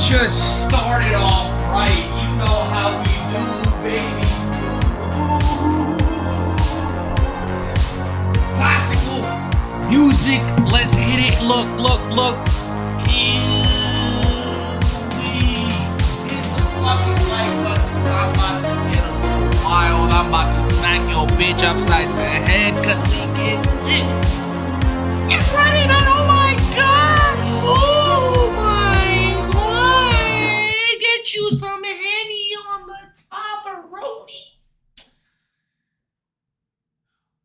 just started off right. You know how we do, baby. Classical music. Let's hit it. Look. Hit the fucking like button. I'm about to get a little wild. I'm about to smack your bitch upside the head because we get lit. It's ready, man. Oh my god. Oh my god. Get you some Henny on the top-a-roni.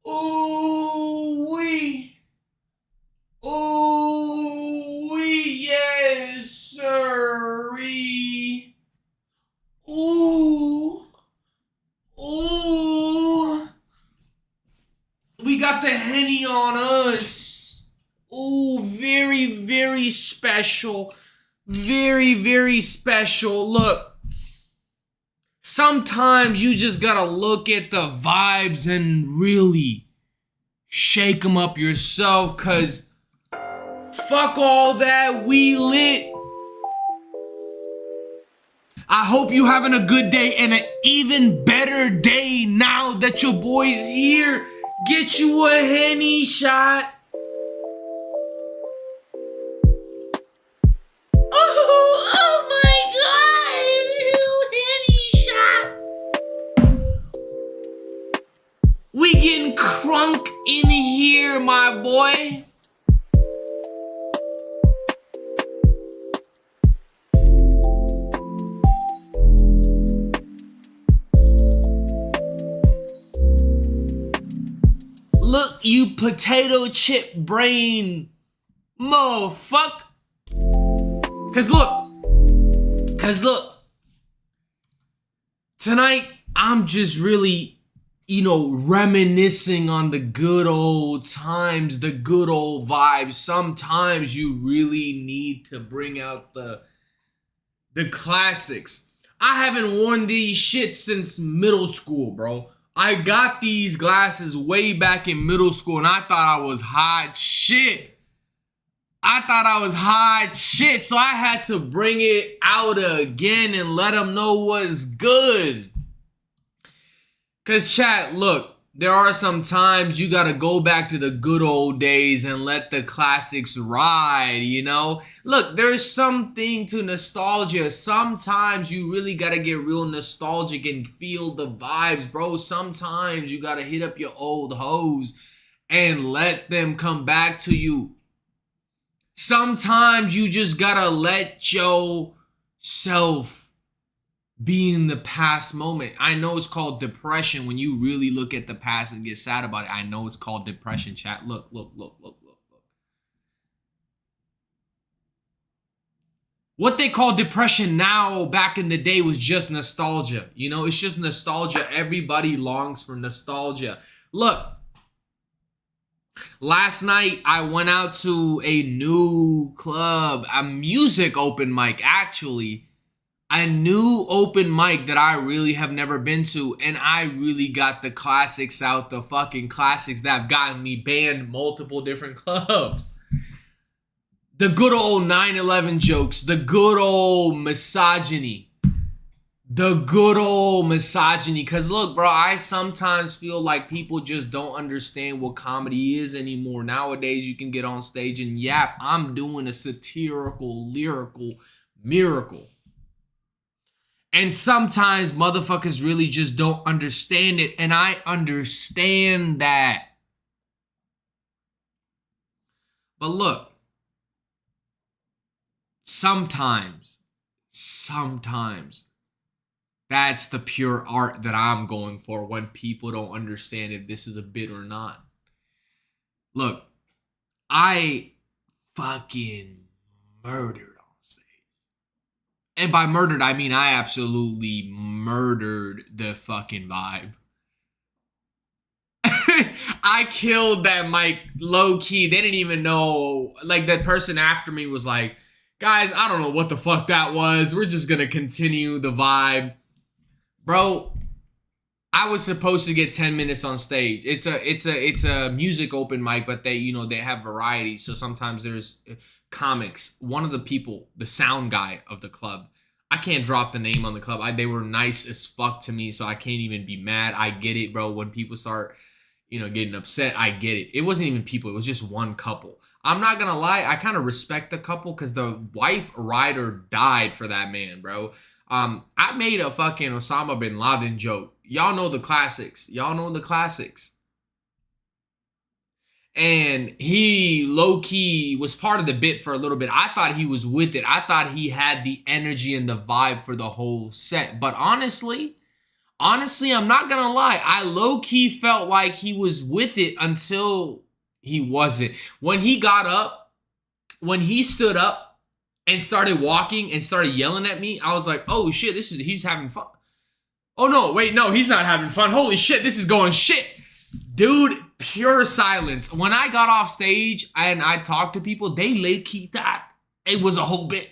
Ooh-wee. Ooh-wee. Yes, sirree. Ooh. Ooh. We got the Henny on us. Ooh, very, very special. Very, very special. Look, sometimes you just gotta look at the vibes and really shake them up yourself, cause fuck all that, we lit. I hope you having a good day and an even better day now that your boy's here. Get you a Henny shot. Oh my god, Henny shot. We getting crunk in here, my boy. Look, you potato chip brain motherfucker. Cause look, tonight I'm just really, reminiscing on the good old times, the good old vibes. Sometimes you really need to bring out the classics. I haven't worn these shit since middle school, bro. I got these glasses way back in middle school and I thought I was hot shit. So I had to bring it out again and let them know what's good. Cause chat, look, there are some times you gotta go back to the good old days and let the classics ride, Look, there's something to nostalgia. Sometimes you really gotta get real nostalgic and feel the vibes, bro. Sometimes you gotta hit up your old hoes and let them come back to you. Sometimes you just gotta let yourself be in the past moment. I know it's called depression when you really look at the past and get sad about it. I know it's called depression, chat. Look. What they call depression now, back in the day, was just nostalgia. It's just nostalgia. Everybody longs for nostalgia. Look. Last night, I went out to a new club, a music open mic, actually. A new open mic that I really have never been to, and I really got the classics out, the fucking classics that have gotten me banned multiple different clubs. The good old 9/11 jokes, the good old misogyny. Because look, bro, I sometimes feel like people just don't understand what comedy is anymore. Nowadays, you can get on stage and yap. I'm doing a satirical, lyrical miracle. And sometimes motherfuckers really just don't understand it. And I understand that. But look, sometimes, that's the pure art that I'm going for when people don't understand if this is a bit or not. Look, I fucking murdered on stage. And by murdered, I mean I absolutely murdered the fucking vibe. I killed that mic low key. They didn't even know. Like, that person after me was like, guys, I don't know what the fuck that was. We're just gonna continue the vibe. Bro, I was supposed to get 10 minutes on stage. It's a music open mic, but they have variety. So sometimes there's comics. One of the people, the sound guy of the club, I can't drop the name on the club. They were nice as fuck to me, so I can't even be mad. I get it, bro. When people start, getting upset, I get it. It wasn't even people. It was just one couple. I'm not gonna lie. I kind of respect the couple because the wife ride or died for that man, bro. I made a fucking Osama bin Laden joke. Y'all know the classics. And he low-key was part of the bit for a little bit. I thought he was with it. I thought he had the energy and the vibe for the whole set. But honestly, I'm not gonna lie. I low-key felt like he was with it until he wasn't. When he got up, when he stood up and started walking and started yelling at me, I was like, oh shit, he's having fun. Oh no, wait, no, he's not having fun. Holy shit, this is going shit. Dude, pure silence. When I got off stage and I talked to people, they low-key thought it was a whole bit.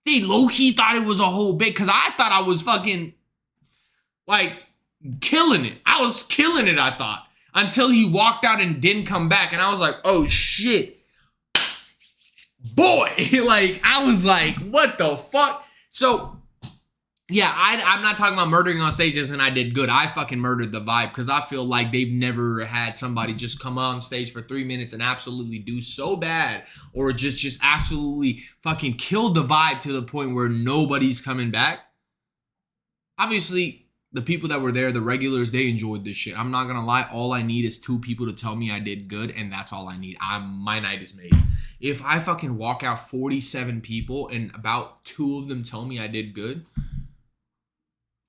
They low-key thought it was a whole bit because I thought I was fucking, like, killing it. I was killing it, I thought. Until he walked out and didn't come back. And I was like, oh shit. Boy. Like, I was like, what the fuck? So, yeah, I'm not talking about murdering on stages and I did good. I fucking murdered the vibe because I feel like they've never had somebody just come on stage for 3 minutes and absolutely do so bad or just absolutely fucking kill the vibe to the point where nobody's coming back. Obviously, the people that were there, the regulars, they enjoyed this shit. I'm not gonna lie. All I need is 2 people to tell me I did good, and that's all I need. My night is made. If I fucking walk out 47 people and about 2 of them tell me I did good,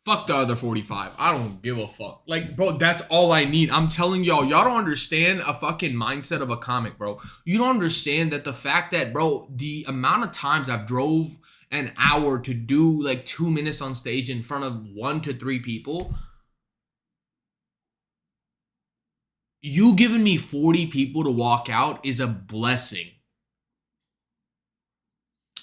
fuck the other 45. I don't give a fuck. Like, bro, that's all I need. I'm telling y'all don't understand a fucking mindset of a comic, bro. You don't understand that the fact that, bro, the amount of times I've drove an hour to do like 2 minutes on stage in front of 1 to 3 people. You giving me 40 people to walk out is a blessing.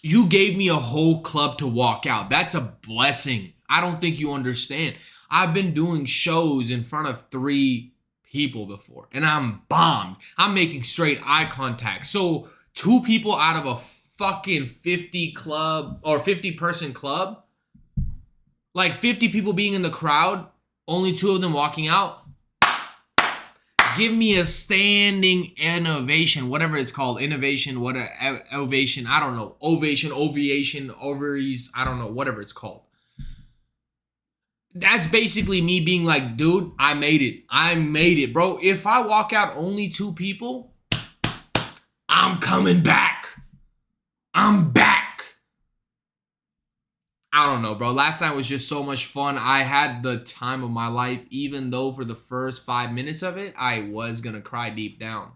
You gave me a whole club to walk out. That's a blessing. I don't think you understand. I've been doing shows in front of 3 people before and I'm bombed. I'm making straight eye contact. So 2 people out of a fucking 50 club or 50 person club, like 50 people being in the crowd, only 2 of them walking out. Give me a standing innovation, whatever it's called, innovation, what a ovation, I don't know, ovation, ovation, ovaries, I don't know, whatever it's called. That's basically me being like, dude, I made it, bro. If I walk out only 2 people, I'm coming back. I'm back. I don't know, bro. Last night was just so much fun. I had the time of my life, even though for the first 5 minutes of it, I was gonna cry deep down.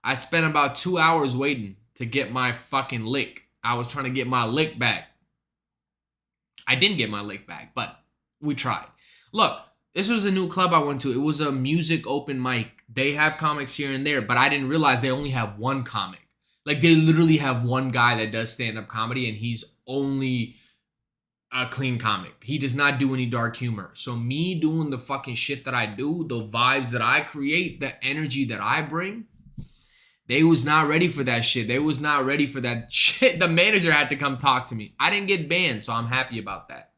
I spent about 2 hours waiting to get my fucking lick. I was trying to get my lick back. I didn't get my lick back, but we tried. Look, this was a new club I went to. It was a music open mic. They have comics here and there, but I didn't realize they only have 1 comic. Like, they literally have 1 guy that does stand-up comedy, and he's only a clean comic. He does not do any dark humor. So me doing the fucking shit that I do, the vibes that I create, the energy that I bring, they was not ready for that shit. They was not ready for that shit. The manager had to come talk to me. I didn't get banned, so I'm happy about that.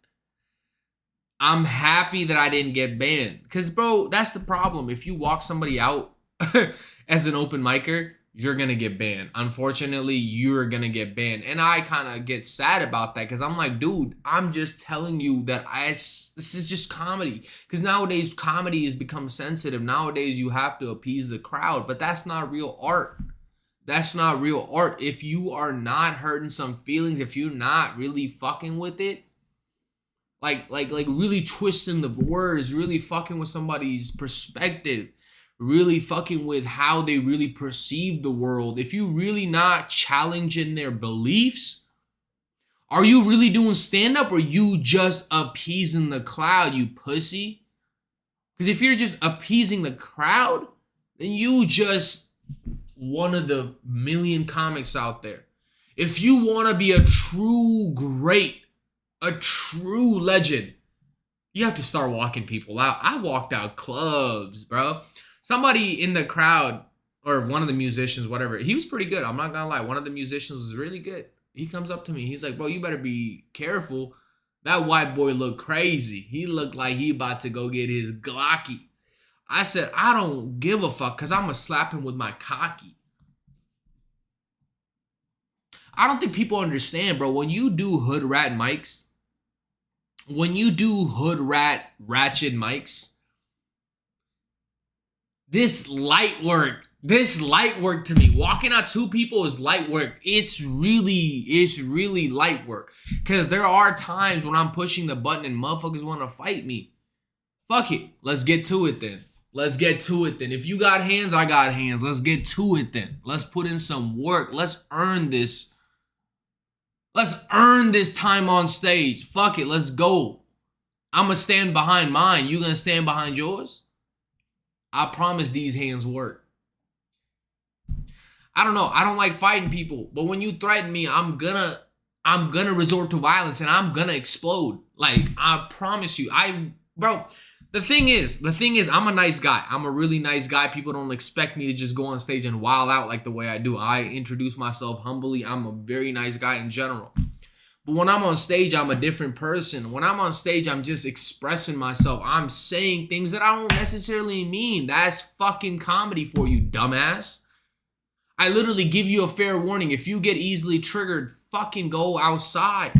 I'm happy that I didn't get banned. Because, bro, that's the problem. If you walk somebody out as an open micer, you're going to get banned. Unfortunately, you're going to get banned. And I kind of get sad about that because I'm like, dude, I'm just telling you that this is just comedy. Because nowadays, comedy has become sensitive. Nowadays, you have to appease the crowd. But that's not real art. That's not real art. If you are not hurting some feelings, if you're not really fucking with it, like really twisting the words, really fucking with somebody's perspective, really fucking with how they really perceive the world, if you really not challenging their beliefs, are you really doing stand-up or you just appeasing the crowd, you pussy? Because if you're just appeasing the crowd, then you just one of the million comics out there. If you want to be a true great, a true legend, You have to start walking people out. I walked out clubs, bro. Somebody in the crowd, or one of the musicians, whatever, he was pretty good. I'm not gonna lie. One of the musicians was really good. He comes up to me. He's like, bro, you better be careful. That white boy looked crazy. He looked like he about to go get his Glocky. I said, I don't give a fuck, because I'm going to slap him with my cocky. I don't think people understand, bro. When you do hood rat mics, ratchet mics, this light work to me, walking out two people is light work. It's really light work. Because there are times when I'm pushing the button and motherfuckers want to fight me. Fuck it. Let's get to it then. If you got hands, I got hands. Let's get to it then. Let's put in some work. Let's earn this. Let's earn this time on stage. Fuck it. Let's go. I'm going to stand behind mine. You going to stand behind yours? I promise these hands work. I don't know. I don't like fighting people. But when you threaten me, I'm gonna resort to violence and I'm gonna explode. Like, I promise you. Bro, the thing is, I'm a nice guy. I'm a really nice guy. People don't expect me to just go on stage and wild out like the way I do. I introduce myself humbly. I'm a very nice guy in general. But when I'm on stage, I'm a different person. When I'm on stage, I'm just expressing myself. I'm saying things that I don't necessarily mean. That's fucking comedy for you, dumbass. I literally give you a fair warning. If you get easily triggered, fucking go outside.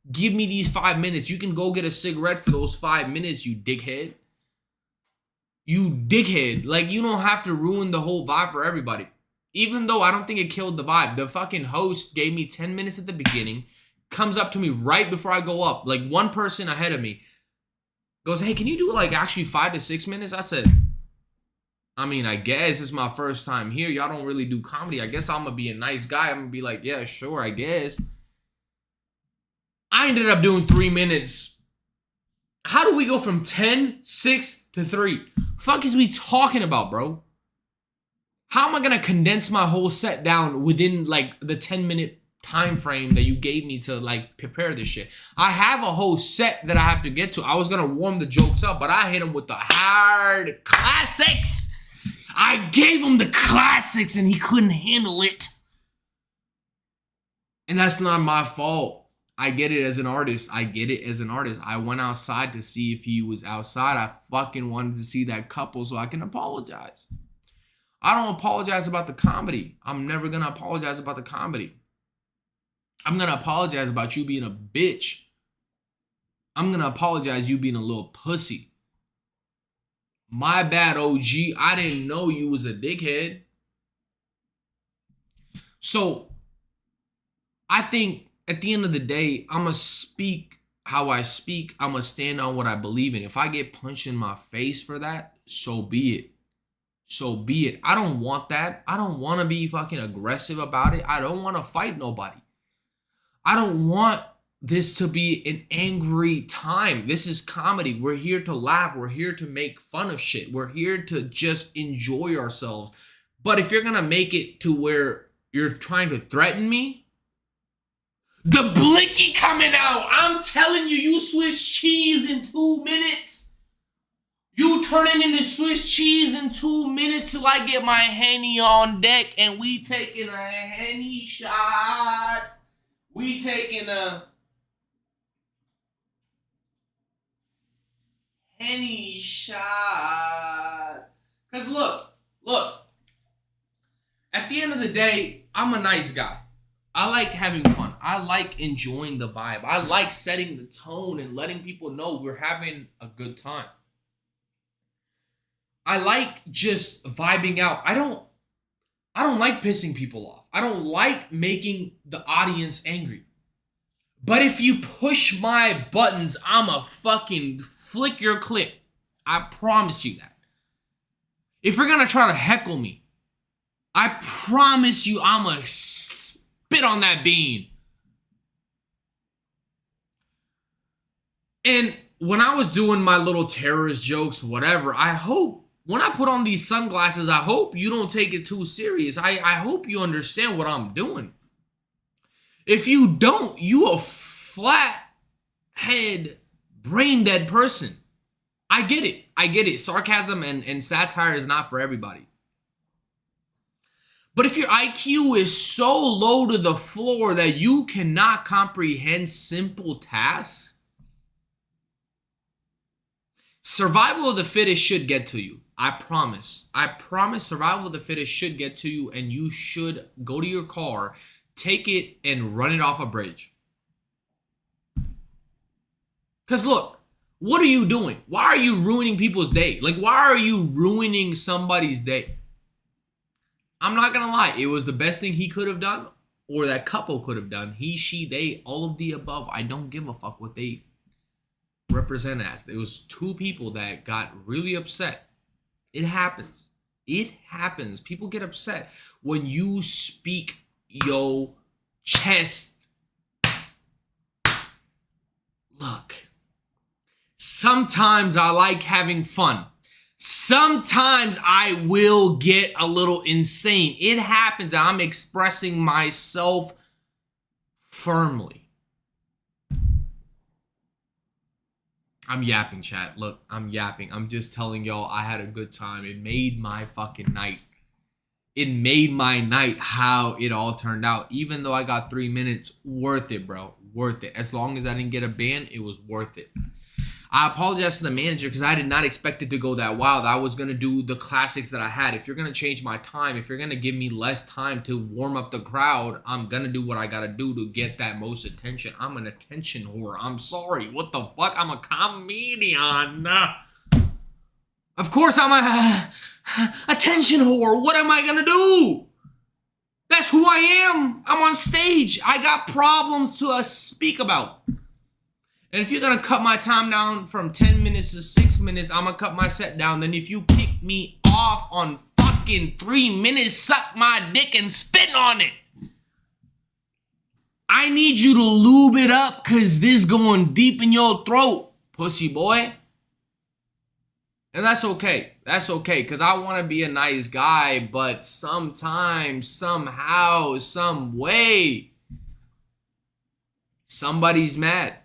Give me these 5 minutes. You can go get a cigarette for those 5 minutes, you dickhead. You dickhead. Like, you don't have to ruin the whole vibe for everybody. Even though I don't think it killed the vibe. The fucking host gave me 10 minutes at the beginning. Comes up to me right before I go up. Like, one person ahead of me goes, hey, can you do like actually 5 to 6 minutes? I said, I mean, I guess it's my first time here. Y'all don't really do comedy. I guess I'm going to be a nice guy. I'm going to be like, yeah, sure, I guess. I ended up doing 3 minutes. How do we go from 10, 6 to 3? Fuck is we talking about, bro? How am I going to condense my whole set down within like the 10-minute time frame that you gave me to like prepare this shit? I have a whole set that I have to get to. I was going to warm the jokes up, but I hit him with the hard classics. I gave him the classics and he couldn't handle it. And that's not my fault. I get it as an artist. I went outside to see if he was outside. I fucking wanted to see that couple so I can apologize. I don't apologize about the comedy. I'm never going to apologize about the comedy. I'm going to apologize about you being a bitch. I'm going to apologize you being a little pussy. My bad, OG. I didn't know you was a dickhead. So, I think at the end of the day, I'm going to speak how I speak. I'm going to stand on what I believe in. If I get punched in my face for that, so be it. So be it. I don't want that. I don't want to be fucking aggressive about it. I don't want to fight nobody. I don't want this to be an angry time. This is comedy. We're here to laugh. We're here to make fun of shit. We're here to just enjoy ourselves. But if you're going to make it to where you're trying to threaten me, the blicky coming out. I'm telling you, you Swiss cheese in 2 minutes. You turning into Swiss cheese in 2 minutes till I get my Henny on deck and we taking a Henny shot. We taking a Henny shot. Because look. At the end of the day, I'm a nice guy. I like having fun. I like enjoying the vibe. I like setting the tone and letting people know we're having a good time. I like just vibing out. I don't like pissing people off. I don't like making the audience angry. But if you push my buttons, I'ma fucking flick your clip. I promise you that. If you're gonna try to heckle me, I promise you I'ma spit on that bean. And when I was doing my little terrorist jokes, whatever, I hope when I put on these sunglasses, I hope you don't take it too serious. I hope you understand what I'm doing. If you don't, you a flat head, brain dead person. I get it. I get it. Sarcasm and satire is not for everybody. But if your IQ is so low to the floor that you cannot comprehend simple tasks, survival of the fittest should get to you. I promise. I promise survival of the fittest should get to you, and you should go to your car, take it, and run it off a bridge. Because look, what are you doing? Why are you ruining people's day? Like, why are you ruining somebody's day? I'm not gonna lie, it was the best thing he could have done, or that couple could have done. He, she, they, all of the above. I don't give a fuck what they represent as. It was two people that got really upset. It happens. It happens. People get upset when you speak your chest. Look, sometimes I like having fun. Sometimes I will get a little insane. It happens. I'm expressing myself firmly. I'm yapping, chat. Look, I'm yapping. I'm just telling y'all I had a good time. It made my fucking night. It made my night how it all turned out. Even though I got 3 minutes, worth it, bro. Worth it. As long as I didn't get a ban, it was worth it. I apologize to the manager because I did not expect it to go that wild. I was going to do the classics that I had. If you're going to change my time, if you're going to give me less time to warm up the crowd, I'm going to do what I got to do to get that most attention. I'm an attention whore. I'm sorry. What the fuck? I'm a comedian. Of course I'm a attention whore. What am I going to do? That's who I am. I'm on stage. I got problems to speak about. And if you're going to cut my time down from 10 minutes to 6 minutes, I'm going to cut my set down. Then if you kick me off on fucking 3 minutes, suck my dick and spit on it. I need you to lube it up because this going deep in your throat, pussy boy. And that's okay. That's okay because I want to be a nice guy, but sometimes, somehow, some way, somebody's mad.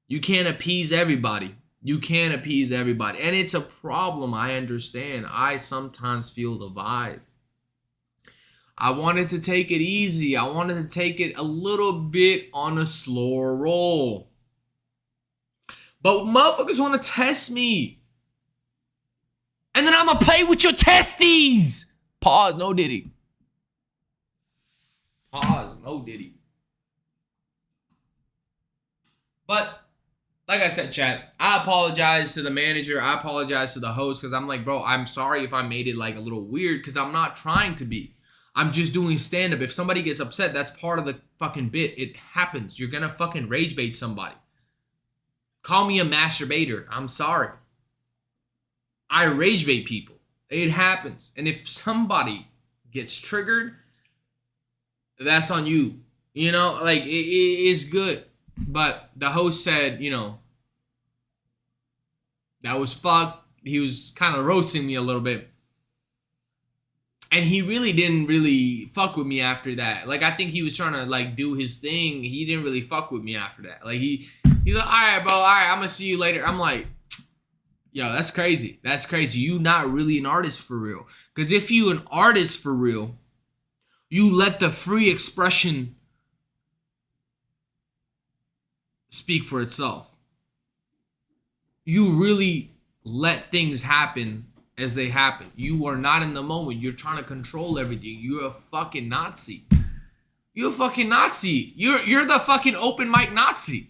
You can't appease everybody. You can't appease everybody. And it's a problem, I understand. I sometimes feel the vibe. I wanted to take it easy. I wanted to take it a little bit on a slower roll. But motherfuckers want to test me. And then I'm going to play with your testes. Pause, no diddy. Pause, no diddy. But like I said, chat, I apologize to the manager. I apologize to the host because I'm like, bro, I'm sorry if I made it like a little weird because I'm not trying to be. I'm just doing stand-up. If somebody gets upset, that's part of the fucking bit. It happens. You're going to fucking rage bait somebody. Call me a masturbator. I'm sorry. I rage bait people. It happens. And if somebody gets triggered, that's on you. You know, like, it's good. But the host said, you know, that was fucked. He was kind of roasting me a little bit. And he really didn't really fuck with me after that. Like, I think he was trying to, like, do his thing. He didn't really fuck with me after that. Like, he's like, all right, bro, all right, I'm going to see you later. I'm like, yo, that's crazy. That's crazy. You not really an artist for real. Because if you an artist for real, you let the free expression speak for itself. You really let things happen as they happen. You are not in the moment. You're trying to control everything. You're a fucking Nazi. You're a fucking Nazi. You're the fucking open mic Nazi.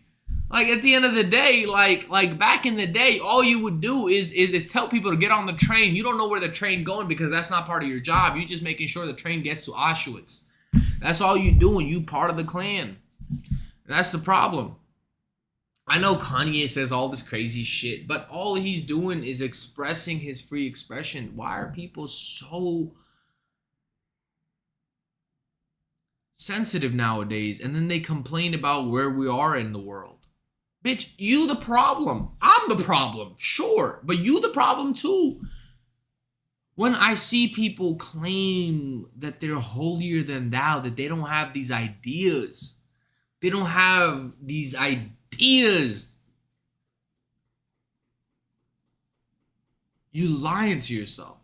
Like, at the end of the day, like back in the day, all you would do is tell people to get on the train. You don't know where the train going because that's not part of your job. You're just making sure the train gets to Auschwitz. That's all you doing. You part of the Klan. That's the problem. I know Kanye says all this crazy shit, but all he's doing is expressing his free expression. Why are people so sensitive nowadays? And then they complain about where we are in the world. Bitch, you the problem. I'm the problem, sure, but you the problem too. When I see people claim that they're holier than thou, that they don't have these ideas, they don't have these ideas. You lying to yourself.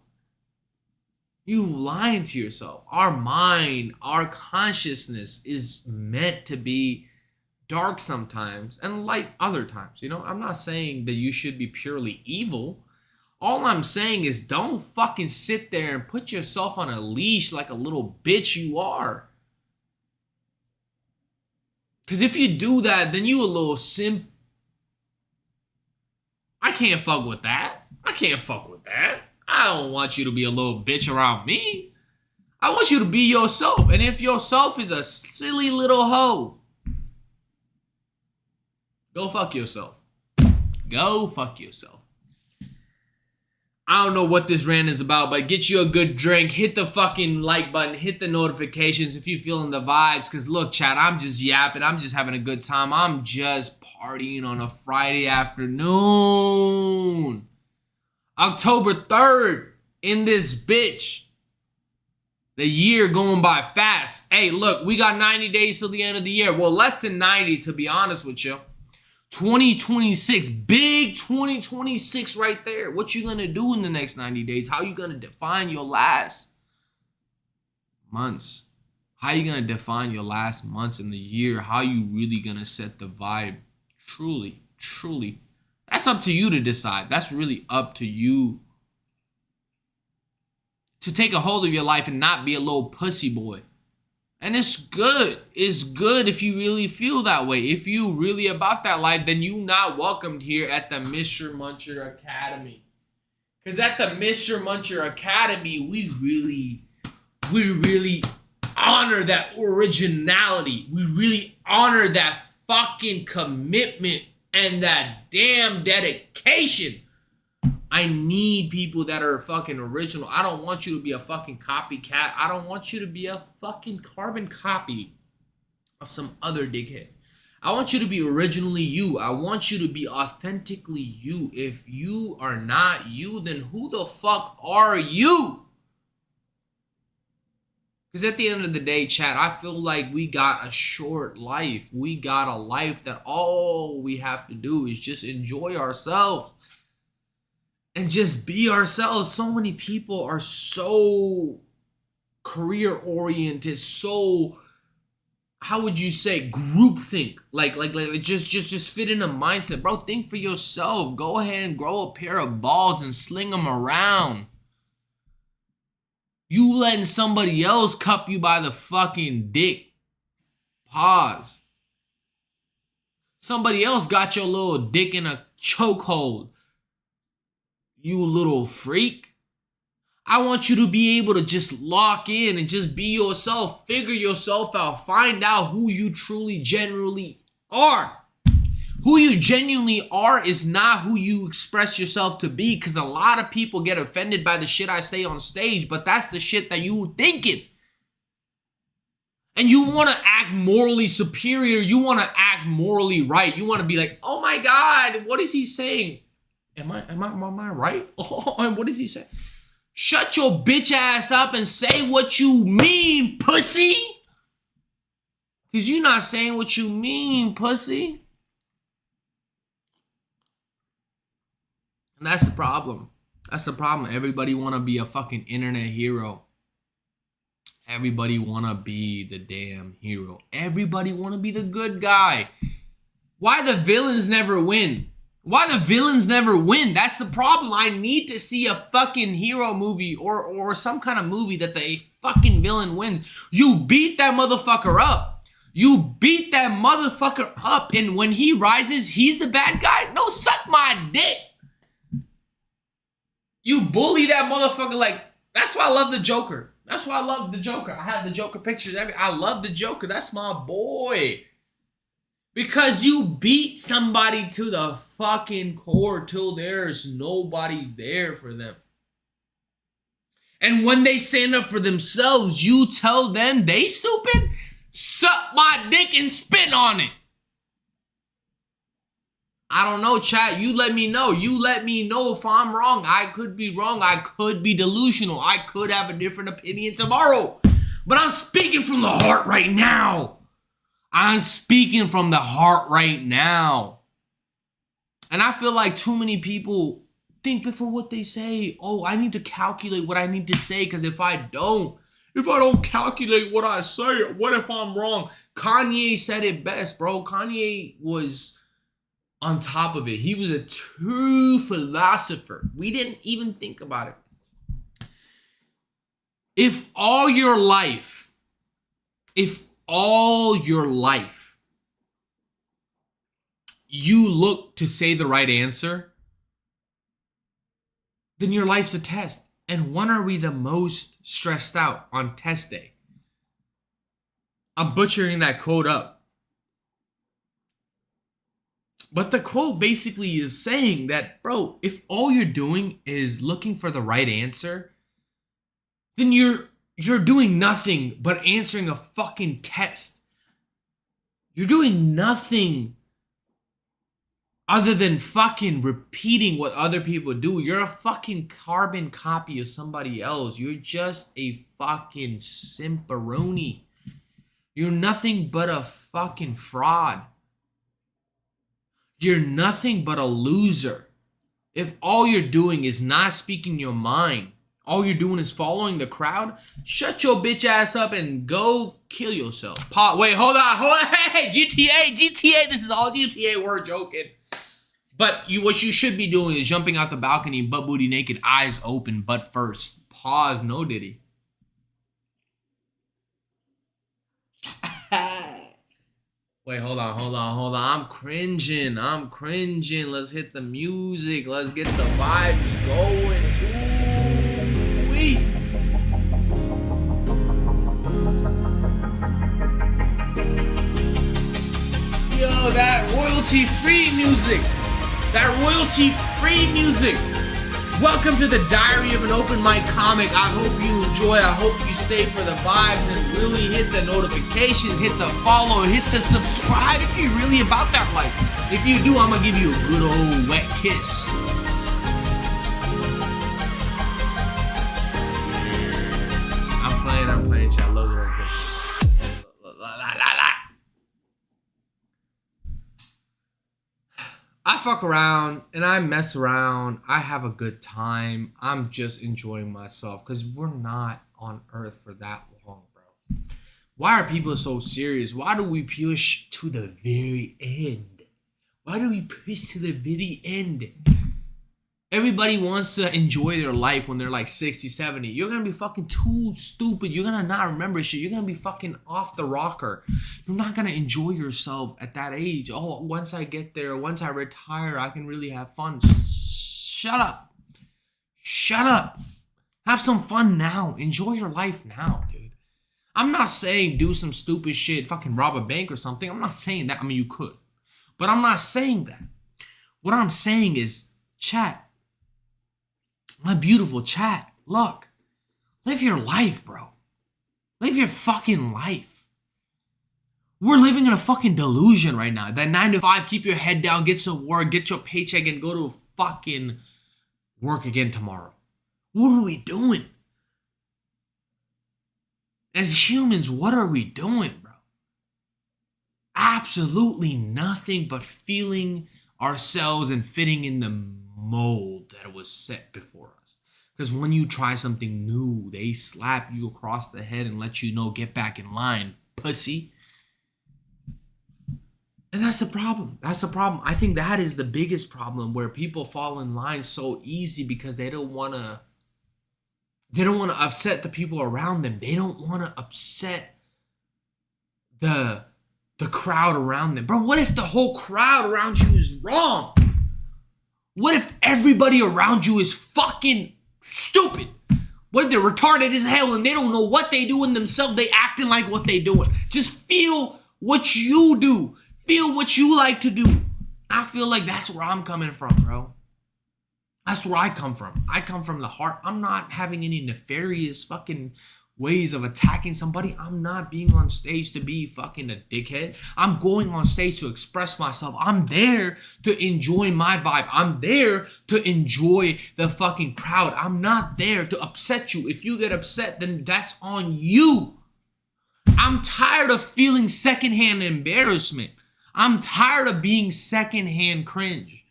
You lying to yourself. Our mind, our consciousness is meant to be dark sometimes and light other times. You know, I'm not saying that you should be purely evil. All I'm saying is don't fucking sit there and put yourself on a leash like a little bitch you are. Because if you do that, then you a little simp. I can't fuck with that. I can't fuck with that. I don't want you to be a little bitch around me. I want you to be yourself. And if yourself is a silly little hoe, go fuck yourself. Go fuck yourself. I don't know what this rant is about, but get you a good drink. Hit the fucking like button. Hit the notifications if you're feeling the vibes. Because look, chat, I'm just yapping. I'm just having a good time. I'm just partying on a Friday afternoon. October 3rd in this bitch. The year going by fast. Hey, look, we got 90 days till the end of the year. Well, less than 90 to be honest with you. 2026, big 2026 right there. What you gonna do in the next 90 days? How you gonna define your last months? How you gonna define your last months in the year? How you really gonna set the vibe? Truly, truly. That's up to you to decide. That's really up to you to take a hold of your life and not be a little pussy boy. And it's good. It's good if you really feel that way. If you really about that life, then you not welcomed here at the Mr. Muncher Academy. Because at the Mr. Muncher Academy, we really honor that originality. We really honor that fucking commitment and that damn dedication. I need people that are fucking original. I don't want you to be a fucking copycat. I don't want you to be a fucking carbon copy of some other dickhead. I want you to be originally you. I want you to be authentically you. If you are not you, then who the fuck are you? Because at the end of the day, chat, I feel like we got a short life. We got a life that all we have to do is just enjoy ourselves. And just be ourselves. So many people are so career oriented, so, how would you say, groupthink. Like just fit in a mindset. Bro, think for yourself. Go ahead and grow a pair of balls and sling them around. You letting somebody else cup you by the fucking dick. Pause. Somebody else got your little dick in a chokehold. You little freak. I want you to be able to just lock in and just be yourself. Figure yourself out. Find out who you truly, genuinely are. Who you genuinely are is not who you express yourself to be. Because a lot of people get offended by the shit I say on stage. But that's the shit that you thinking. And you want to act morally superior. You want to act morally right. You want to be like, oh my God, what is he saying? Am I right? Oh, what does he say? Shut your bitch ass up and say what you mean, pussy. Because you're not saying what you mean, pussy. And that's the problem. That's the problem. Everybody want to be a fucking internet hero. Everybody want to be the damn hero. Everybody want to be the good guy. Why the villains never win? Why the villains never win? That's the problem. I need to see a fucking hero movie or some kind of movie that the fucking villain wins. You beat that motherfucker up. You beat that motherfucker up, and when he rises, he's the bad guy? No, suck my dick. You bully that motherfucker like, that's why I love the Joker. That's why I love the Joker. I have the Joker pictures. I love the Joker. That's my boy. Because you beat somebody to the fucking core till there's nobody there for them. And when they stand up for themselves, you tell them they stupid? Suck my dick and spit on it. I don't know, chat. You let me know. You let me know if I'm wrong. I could be wrong. I could be delusional. I could have a different opinion tomorrow. But I'm speaking from the heart right now. I'm speaking from the heart right now. And I feel like too many people think before what they say. Oh, I need to calculate what I need to say, because if I don't calculate what I say, what if I'm wrong? Kanye said it best, bro. Kanye was on top of it. He was a true philosopher. We didn't even think about it. If all your life you look to say the right answer, then your life's a test. And when are we the most stressed out? On test day. I'm butchering that quote up. But the quote basically is saying that, bro, if all you're doing is looking for the right answer, then you're doing nothing but answering a fucking test. You're doing nothing other than fucking repeating what other people do. You're a fucking carbon copy of somebody else. You're just a fucking simperoni. You're nothing but a fucking fraud. You're nothing but a loser. If all you're doing is not speaking your mind, all you're doing is following the crowd, shut your bitch ass up and go kill yourself. Wait, hold on. Hey, GTA, this is all GTA, we're joking. But what you should be doing is jumping out the balcony, butt booty naked, eyes open, butt first. Pause, no Diddy. Wait, hold on. I'm cringing. Let's hit the music. Let's get the vibes going. Ooh-wee. Yo, that royalty-free music. Welcome to the Diary of an Open Mic Comic. I hope you enjoy. I hope you stay for the vibes and really hit the notifications, hit the follow, hit the subscribe if you're really about that life. If you do, I'm gonna give you a good old wet kiss. I'm playing chat. Load right quick. I fuck around and I mess around. I have a good time. I'm just enjoying myself because we're not on earth for that long, bro. Why are people so serious? Why do we push to the very end? Everybody wants to enjoy their life when they're like 60, 70. You're going to be fucking too stupid. You're going to not remember shit. You're going to be fucking off the rocker. You're not going to enjoy yourself at that age. Oh, once I get there, once I retire, I can really have fun. Shut up. Have some fun now. Enjoy your life now, dude. I'm not saying do some stupid shit, fucking rob a bank or something. I'm not saying that. I mean, you could. But I'm not saying that. What I'm saying is, chat. My beautiful chat, look, live your life, bro. Live your fucking life. We're living in a fucking delusion right now. That 9 to 5, keep your head down, get to work, get your paycheck, and go to fucking work again tomorrow. What are we doing? As humans, what are we doing, bro? Absolutely nothing but feeling ourselves and fitting in the mold that was set before us. Because when you try something new, they slap you across the head and let you know, get back in line, pussy. And that's the problem. I think that is the biggest problem, where people fall in line so easy because they don't want to upset the people around them. They don't want to upset the crowd around them. Bro, what if the whole crowd around you is wrong? What if everybody around you is fucking stupid? What if they're retarded as hell and they don't know what they doing themselves? They acting like what they doing. Just feel what you do. Feel what you like to do. I feel like that's where I'm coming from, bro. That's where I come from. I come from the heart. I'm not having any nefarious fucking ways of attacking somebody. I'm not being on stage to be fucking a dickhead. I'm going on stage to express myself. I'm there to enjoy my vibe. I'm there to enjoy the fucking crowd. I'm not there to upset you. If you get upset, then that's on you. I'm tired of feeling secondhand embarrassment. I'm tired of being secondhand cringe.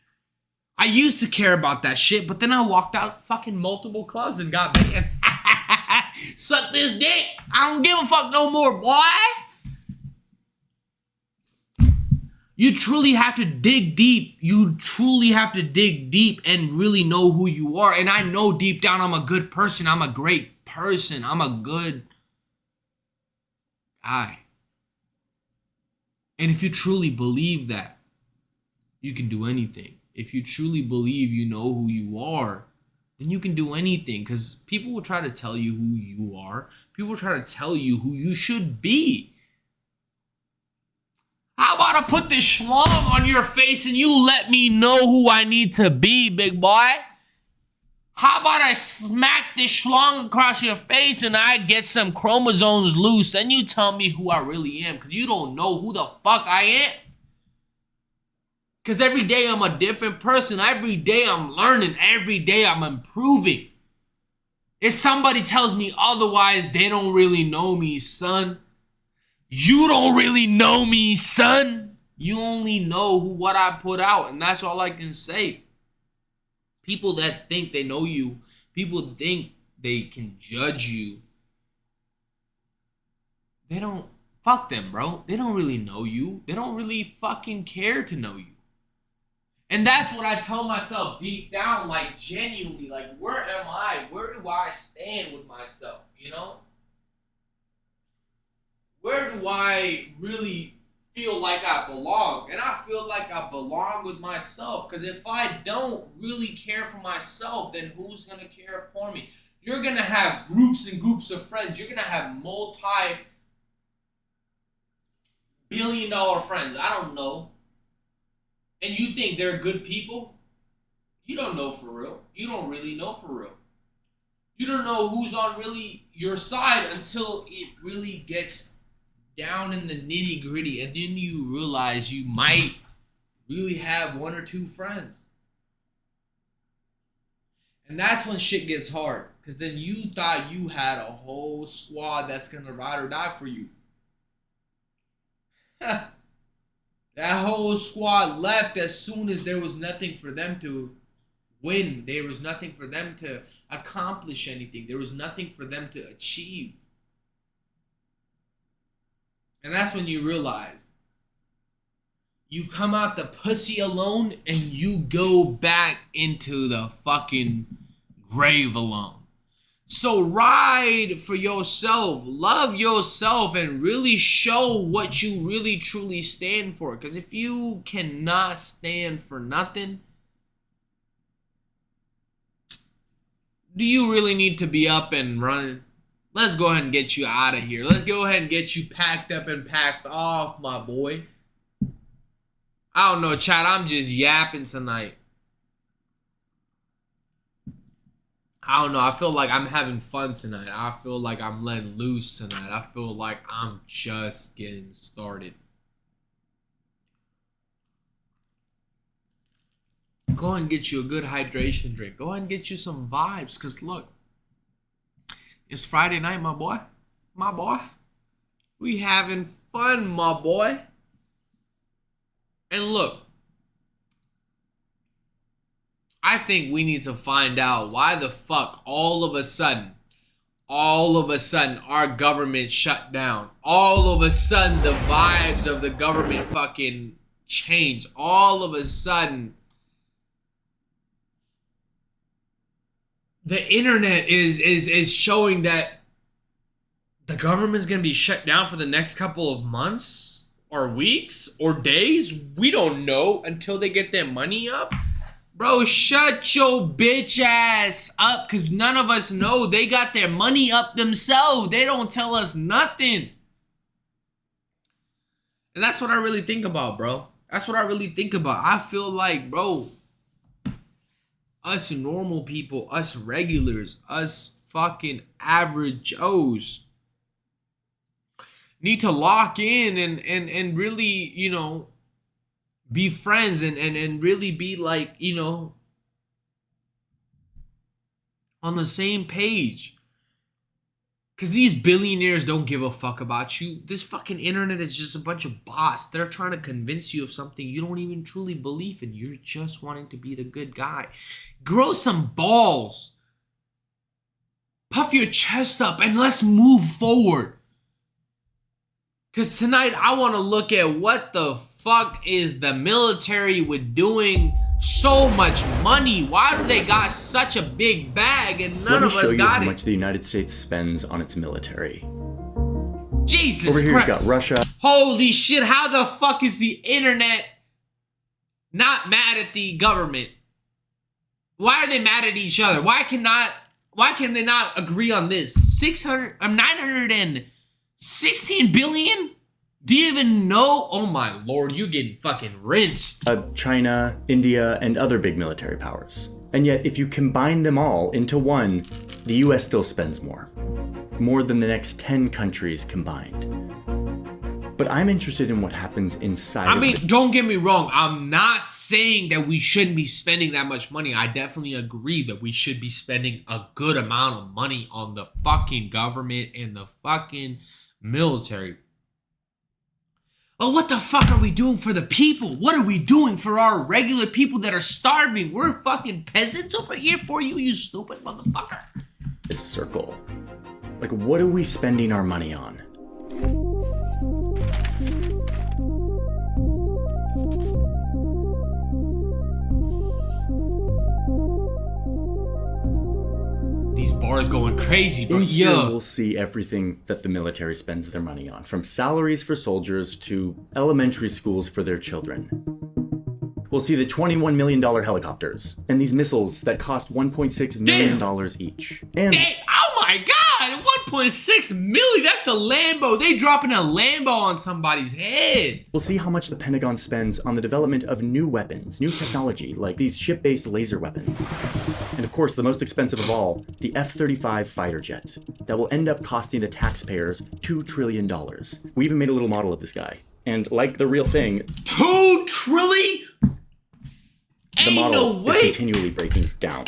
I used to care about that shit, but then I walked out fucking multiple clubs and got banned. Suck this dick. I don't give a fuck no more, boy. You truly have to dig deep. You truly have to dig deep and really know who you are. And I know deep down I'm a good person. I'm a great person. I'm a good guy. And if you truly believe that, you can do anything. If you truly believe you know who you are, then you can do anything. Because people will try to tell you who you are. People will try to tell you who you should be. How about I put this schlong on your face and you let me know who I need to be, big boy? How about I smack this schlong across your face and I get some chromosomes loose and you tell me who I really am? Because you don't know who the fuck I am. Because every day I'm a different person. Every day I'm learning. Every day I'm improving. If somebody tells me otherwise, they don't really know me, son. You don't really know me, son. You only know what I put out, and that's all I can say. People that think they know you, people think they can judge you, they don't, fuck them, bro. They don't really know you. They don't really fucking care to know you. And that's what I tell myself deep down, like genuinely, like where am I? Where do I stand with myself, you know? Where do I really feel like I belong? And I feel like I belong with myself. Because if I don't really care for myself, then who's going to care for me? You're going to have groups and groups of friends. You're going to have multi-billion-dollar friends. I don't know. And you think they're good people? You don't know for real. You don't really know for real. You don't know who's on really your side until it really gets down in the nitty gritty, and then you realize you might really have one or two friends. And that's when shit gets hard, because then you thought you had a whole squad that's gonna ride or die for you. That whole squad left as soon as there was nothing for them to win. There was nothing for them to accomplish anything. There was nothing for them to achieve. And that's when you realize you come out the pussy alone and you go back into the fucking grave alone. So ride for yourself, love yourself, and really show what you really truly stand for. Because if you cannot stand for nothing, do you really need to be up and running? Let's go ahead and get you out of here. Let's go ahead and get you packed up and packed off, my boy. I don't know, chat. I'm just yapping tonight. I don't know. I feel like I'm having fun tonight. I feel like I'm letting loose tonight. I feel like I'm just getting started. Go ahead and get you a good hydration drink. Go ahead and get you some vibes. Because look, it's Friday night, my boy. My boy. We having fun, my boy. And look, I think we need to find out why the fuck all of a sudden, our government shut down. All of a sudden, the vibes of the government fucking changed. All of a sudden, the internet is showing that the government's gonna be shut down for the next couple of months or weeks or days. We don't know until they get their money up. Bro, shut your bitch ass up, because none of us know. They got their money up themselves. They don't tell us nothing. And that's what I really think about, bro. That's what I really think about. I feel like, bro, us normal people, us regulars, us fucking average Joes need to lock in and really, you know, be friends and really be like, you know, on the same page. Because these billionaires don't give a fuck about you. This fucking internet is just a bunch of bots. They're trying to convince you of something you don't even truly believe in. You're just wanting to be the good guy. Grow some balls. Puff your chest up and let's move forward. Because tonight I want to look at what the fuck is the military with doing so much money. Why do they got such a big bag and none of us got it? Let me show you how much the United States spends on its military. Jesus Christ. Over here you've got Russia. Holy shit, how the fuck is the internet not mad at the government? Why are they mad at each other? Why can they not agree on this? 916 billion? Do you even know? Oh my lord, you getting fucking rinsed. China, India, and other big military powers. And yet, if you combine them all into one, the US still spends more. More than the next 10 countries combined. But I'm interested in what happens inside. I mean, don't get me wrong. I'm not saying that we shouldn't be spending that much money. I definitely agree that we should be spending a good amount of money on the fucking government and the fucking military. Oh, what the fuck are we doing for the people? What are we doing for our regular people that are starving? We're fucking peasants over here for you, you stupid motherfucker. This circle. Like, what are we spending our money on? These bars going crazy, bro. In here, we'll see everything that the military spends their money on, from salaries for soldiers to elementary schools for their children. We'll see the $21 million helicopters and these missiles that cost $1.6 million each. And oh my god, 1.6 million, that's a Lambo. They dropping a Lambo on somebody's head. We'll see how much the Pentagon spends on the development of new weapons, new technology, like these ship-based laser weapons. And of course, the most expensive of all, the F-35 fighter jet, that will end up costing the taxpayers $2 trillion. We even made a little model of this guy. And like the real thing, $2 trillion? The Ain't model no way. is continually breaking down.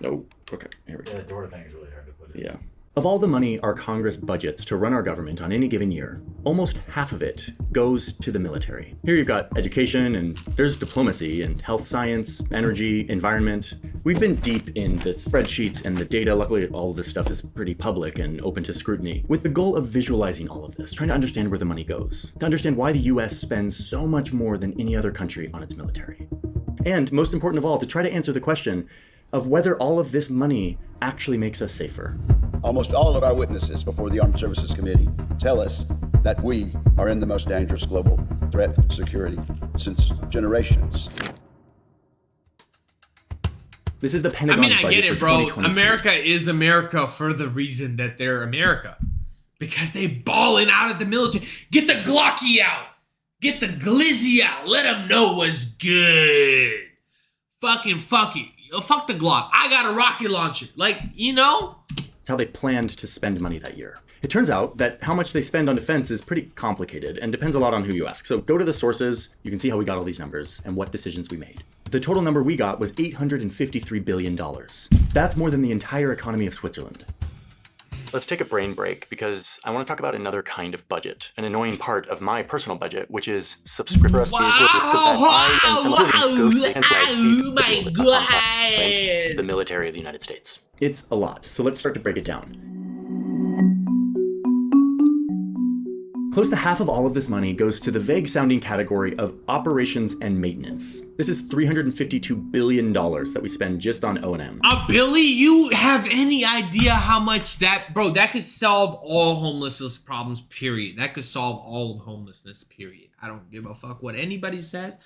Oh, okay, here we go. Yeah, the door thing is really hard to put in. Yeah. Of all the money our Congress budgets to run our government on any given year, almost half of it goes to the military. Here you've got education, and there's diplomacy, and health science, energy, environment. We've been deep in the spreadsheets and the data. Luckily, all of this stuff is pretty public and open to scrutiny, with the goal of visualizing all of this, trying to understand where the money goes, to understand why the US spends so much more than any other country on its military. And most important of all, to try to answer the question of whether all of this money actually makes us safer. Almost all of our witnesses before the Armed Services Committee tell us that we are in the most dangerous global threat security since generations. This is the Pentagon budget for 2023. I mean, I get it, bro. America is America for the reason that they're America. Because they balling out at the military. Get the Glocky out. Get the Glizzy out. Let them know what's good. Fucking fuck it. Fuck the Glock. I got a rocket launcher. Like, you know? It's how they planned to spend money that year. It turns out that how much they spend on defense is pretty complicated and depends a lot on who you ask. So go to the sources, you can see how we got all these numbers and what decisions we made. The total number we got was $853 billion. That's more than the entire economy of Switzerland. Let's take a brain break because I want to talk about another kind of budget, an annoying part of my personal budget, which is subscriber so that I and some other the military of the United States. It's a lot, so let's start to break it down. Close to half of all of this money goes to the vague-sounding category of operations and maintenance. This is $352 billion that we spend just on O&M. Billy, you have any idea how much that... Bro, that could solve all homelessness problems, period. That could solve all of homelessness, period. I don't give a fuck what anybody says.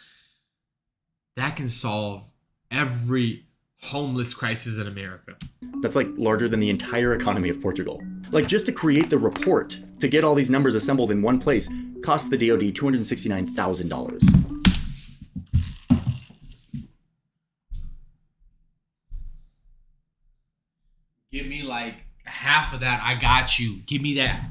That can solve every homeless crisis in America. That's like larger than the entire economy of Portugal. Like just to create the report, to get all these numbers assembled in one place, cost the DoD $269,000. Give me like half of that, I got you. Give me that.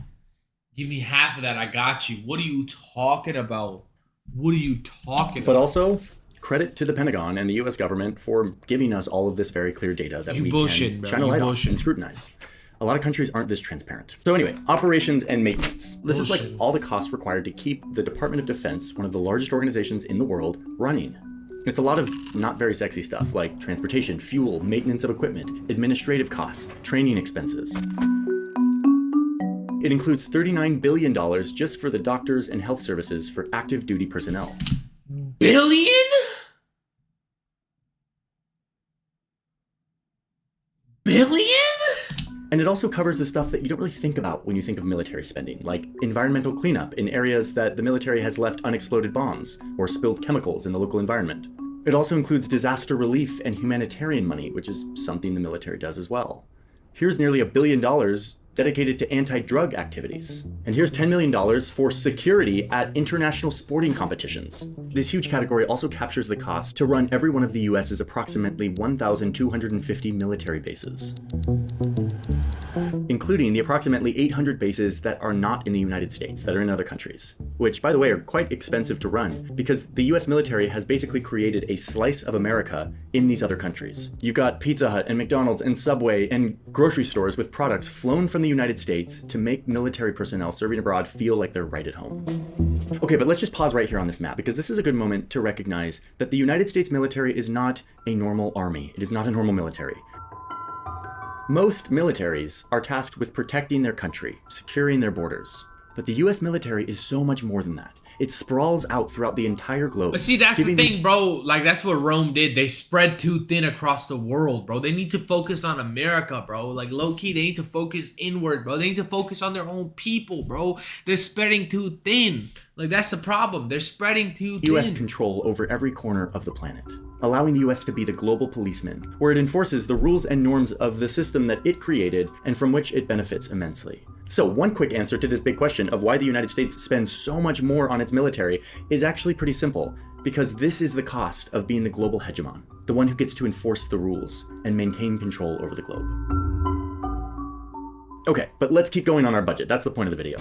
Give me half of that, I got you. What are you talking about? What are you talking about? But also, credit to the Pentagon and the US government for giving us all of this very clear data that we can shine a light on and scrutinize. A lot of countries aren't this transparent. So anyway, operations and maintenance. This is like Bullshit. all the costs required to keep the Department of Defense, one of the largest organizations in the world, running. It's a lot of not very sexy stuff like transportation, fuel, maintenance of equipment, administrative costs, training expenses. It includes $39 billion just for the doctors and health services for active duty personnel. Billion? Billion? And it also covers the stuff that you don't really think about when you think of military spending, like environmental cleanup in areas that the military has left unexploded bombs or spilled chemicals in the local environment. It also includes disaster relief and humanitarian money, which is something the military does as well. Here's nearly $1 billion dedicated to anti-drug activities. And here's $10 million for security at international sporting competitions. This huge category also captures the cost to run every one of the US's approximately 1,250 military bases, including the approximately 800 bases that are not in the United States, that are in other countries, which, by the way, are quite expensive to run because the US military has basically created a slice of America in these other countries. You've got Pizza Hut and McDonald's and Subway and grocery stores with products flown from the United States to make military personnel serving abroad feel like they're right at home. Okay, but let's just pause right here on this map because this is a good moment to recognize that the United States military is not a normal army. It is not a normal military. Most militaries are tasked with protecting their country, securing their borders. But the US military is so much more than that. It sprawls out throughout the entire globe. But see, that's the thing, bro. Like, that's what Rome did. They spread too thin across the world, bro. They need to focus on America, bro. Like, low-key, they need to focus inward, bro. They need to focus on their own people, bro. They're spreading too thin. Like, that's the problem. They're spreading too thin. US control over every corner of the planet, allowing the US to be the global policeman, where it enforces the rules and norms of the system that it created and from which it benefits immensely. So one quick answer to this big question of why the United States spends so much more on its military is actually pretty simple, because this is the cost of being the global hegemon, the one who gets to enforce the rules and maintain control over the globe. Okay, but let's keep going on our budget. That's the point of the video.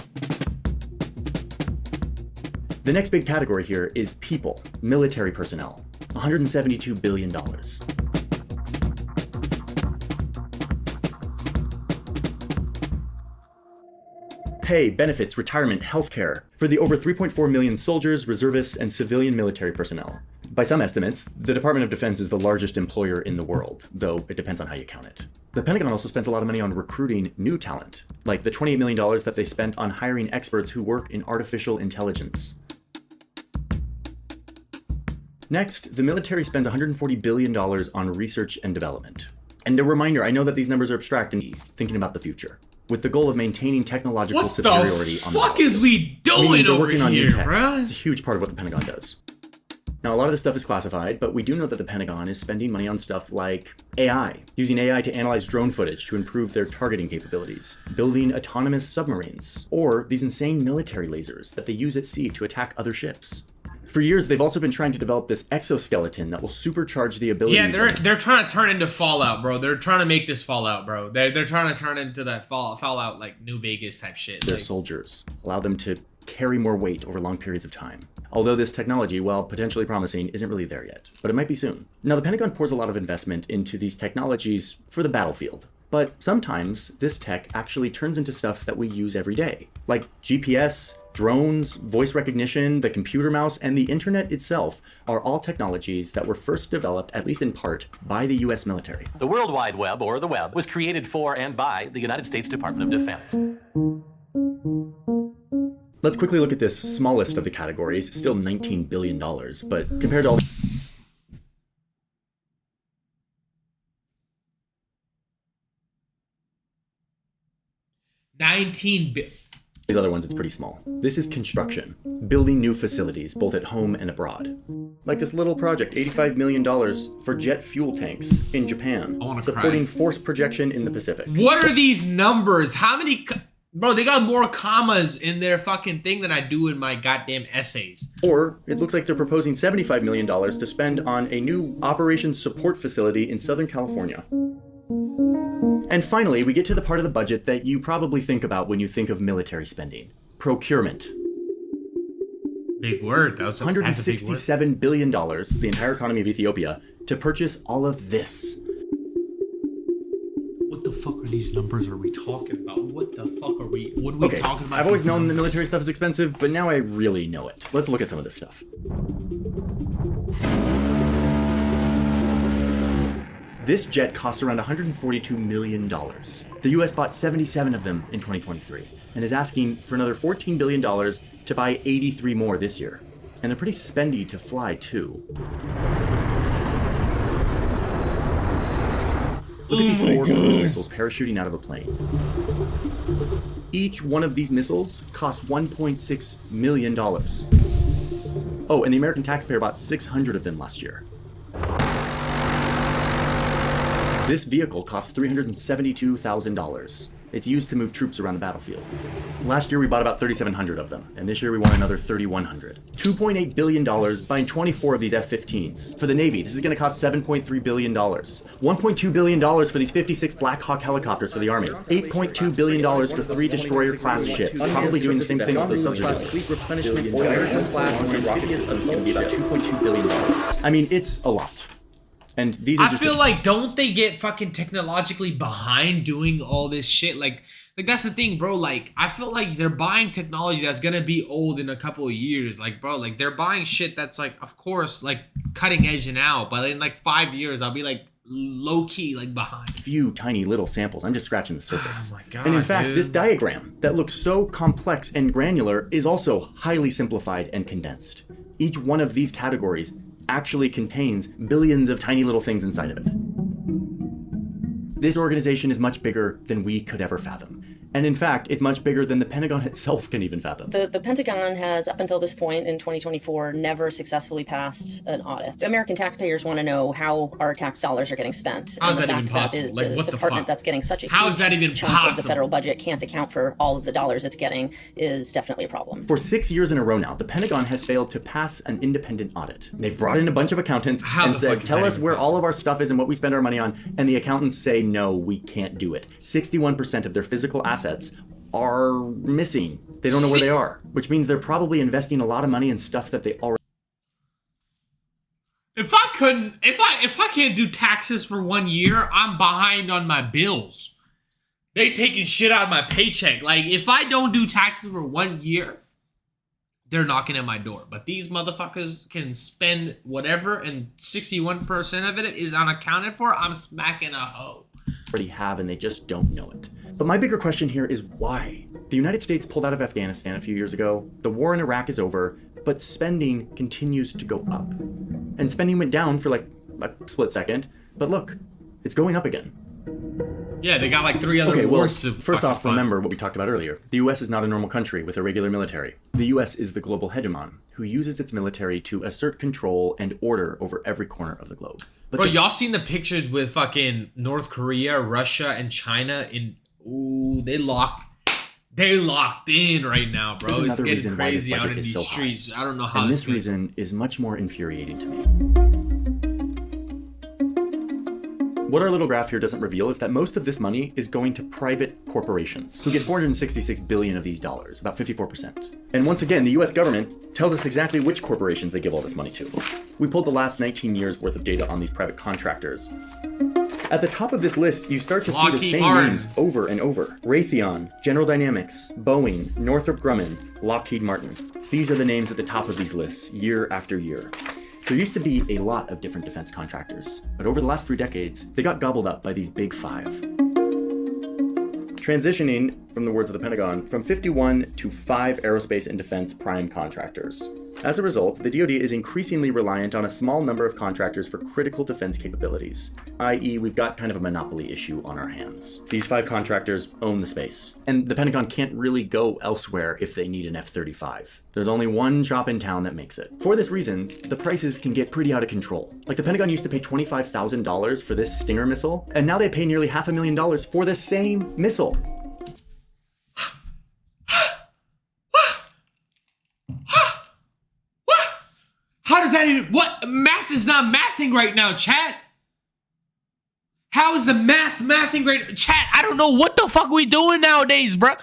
The next big category here is people, military personnel, $172 billion. Pay, benefits, retirement, healthcare for the over 3.4 million soldiers, reservists, and civilian military personnel. By some estimates, the Department of Defense is the largest employer in the world, though it depends on how you count it. The Pentagon also spends a lot of money on recruiting new talent, like the $28 million that they spent on hiring experts who work in artificial intelligence. Next, the military spends $140 billion on research and development. And a reminder, I know that these numbers are abstract and thinking about the future, with the goal of maintaining technological superiority on the What the fuck is we doing over here, bro? It's a huge part of what the Pentagon does. Now, a lot of this stuff is classified, but we do know that the Pentagon is spending money on stuff like AI, using AI to analyze drone footage to improve their targeting capabilities, building autonomous submarines, or these insane military lasers that they use at sea to attack other ships. For years, they've also been trying to develop this exoskeleton that will supercharge the abilities. Yeah, they're trying to turn into Fallout, bro. They're trying to make this Fallout, bro. They're trying to turn into that Fallout like New Vegas type shit. Their soldiers, allow them to carry more weight over long periods of time. Although this technology, while potentially promising, isn't really there yet, but it might be soon. Now, the Pentagon pours a lot of investment into these technologies for the battlefield. But sometimes this tech actually turns into stuff that we use every day, like GPS, drones, voice recognition, the computer mouse, and the internet itself are all technologies that were first developed, at least in part, by the US military. The World Wide Web, or the web, was created for and by the United States Department of Defense. Let's quickly look at this smallest of the categories, still $19 billion, but compared to all these other ones, it's pretty small. This is construction, building new facilities, both at home and abroad. Like this little project, $85 million for jet fuel tanks in Japan, supporting force projection in the Pacific. What are these numbers? How many... Bro, they got more commas in their fucking thing than I do in my goddamn essays. Or it looks like they're proposing $75 million to spend on a new operations support facility in Southern California. And finally, we get to the part of the budget that you probably think about when you think of military spending. Procurement. Big word. That's a big word. $167 billion, the entire economy of Ethiopia, to purchase all of this. What the fuck are these numbers are we talking about? What the fuck are we talking about? I've always known the military stuff is expensive, but now I really know it. Let's look at some of this stuff. This jet cost around $142 million. The US bought 77 of them in 2023 and is asking for another $14 billion to buy 83 more this year. And they're pretty spendy to fly too. Look at these 4 cruise missiles parachuting out of a plane. Each one of these missiles costs $1.6 million. Oh, and the American taxpayer bought 600 of them last year. This vehicle costs $372,000. It's used to move troops around the battlefield. Last year we bought about 3,700 of them, and this year we want another 3,100. $2.8 billion buying 24 of these F-15s. For the Navy, this is going to cost $7.3 billion. $1.2 billion for these 56 Black Hawk helicopters for the Army. $8.2 billion for 3 destroyer-class ships, probably doing the same thing with the submarines. Fleet replenishment, American-class amphibious assault ship, about $2.2 billion. I mean, it's a lot. And these are I feel like, don't they get fucking technologically behind doing all this shit? Like that's the thing, bro. Like, I feel like they're buying technology that's gonna be old in a couple of years. Like, bro, like they're buying shit that's like, of course, like cutting edge now, but in like 5 years, I'll be like low key, like behind. Few tiny little samples. I'm just scratching the surface. Oh my god. And in fact, this diagram that looks so complex and granular is also highly simplified and condensed. Each one of these categories actually contains billions of tiny little things inside of it. This organization is much bigger than we could ever fathom. And in fact, it's much bigger than the Pentagon itself can even fathom. The Pentagon has, up until this point in 2024, never successfully passed an audit. American taxpayers want to know how our tax dollars are getting spent. How is that even possible? Like, what the department fuck? That's getting such a How is that even chunk possible? of the federal budget can't account for all of the dollars it's getting is definitely a problem. For 6 years in a row now, the Pentagon has failed to pass an independent audit. They've brought in a bunch of accountants and said, tell us where all of our stuff is and what we spend our money on. And the accountants say, no, we can't do it. 61% of their physical assets are missing. They don't know where they are, which means they're probably investing a lot of money in stuff that they already. If I can't do taxes for 1 year, I'm behind on my bills. They taking shit out of my paycheck. Like, if I don't do taxes for 1 year, they're knocking at my door. But these motherfuckers can spend whatever, and 61% of it is unaccounted for. I'm smacking a hoe. Already have, and they just don't know it. But my bigger question here is why? The United States pulled out of Afghanistan a few years ago. The war in Iraq is over, but spending continues to go up. And spending went down for like a split second, but look, it's going up again. Yeah, they got like 3 other wars to first fucking off, fight. remember what we talked about earlier. The US is not a normal country with a regular military. The US is the global hegemon, who uses its military to assert control and order over every corner of the globe. But Bro, y'all seen the pictures with fucking North Korea, Russia, and China in... Ooh, they locked in right now, bro. It's getting crazy out in these streets. I don't know how. And this reason is much more infuriating to me. What our little graph here doesn't reveal is that most of this money is going to private corporations, who get $466 billion of these dollars, about 54%. And once again, the US government tells us exactly which corporations they give all this money to. We pulled the last 19 years worth of data on these private contractors. At the top of this list, you start to see the same names over and over. Raytheon, General Dynamics, Boeing, Northrop Grumman, Lockheed Martin. These are the names at the top of these lists, year after year. There used to be a lot of different defense contractors, but over the last 3 decades, they got gobbled up by these big 5. Transitioning, from the words of the Pentagon, from 51 to 5 aerospace and defense prime contractors. As a result, the DoD is increasingly reliant on a small number of contractors for critical defense capabilities, i.e. we've got kind of a monopoly issue on our hands. These 5 contractors own the space, and the Pentagon can't really go elsewhere if they need an F-35. There's only one shop in town that makes it. For this reason, the prices can get pretty out of control. Like the Pentagon used to pay $25,000 for this Stinger missile, and now they pay nearly $500,000 for the same missile. How does that even... What? Math is not mathing right now, chat. How is the mathing right... Chat, I don't know what the fuck we doing nowadays, bruh.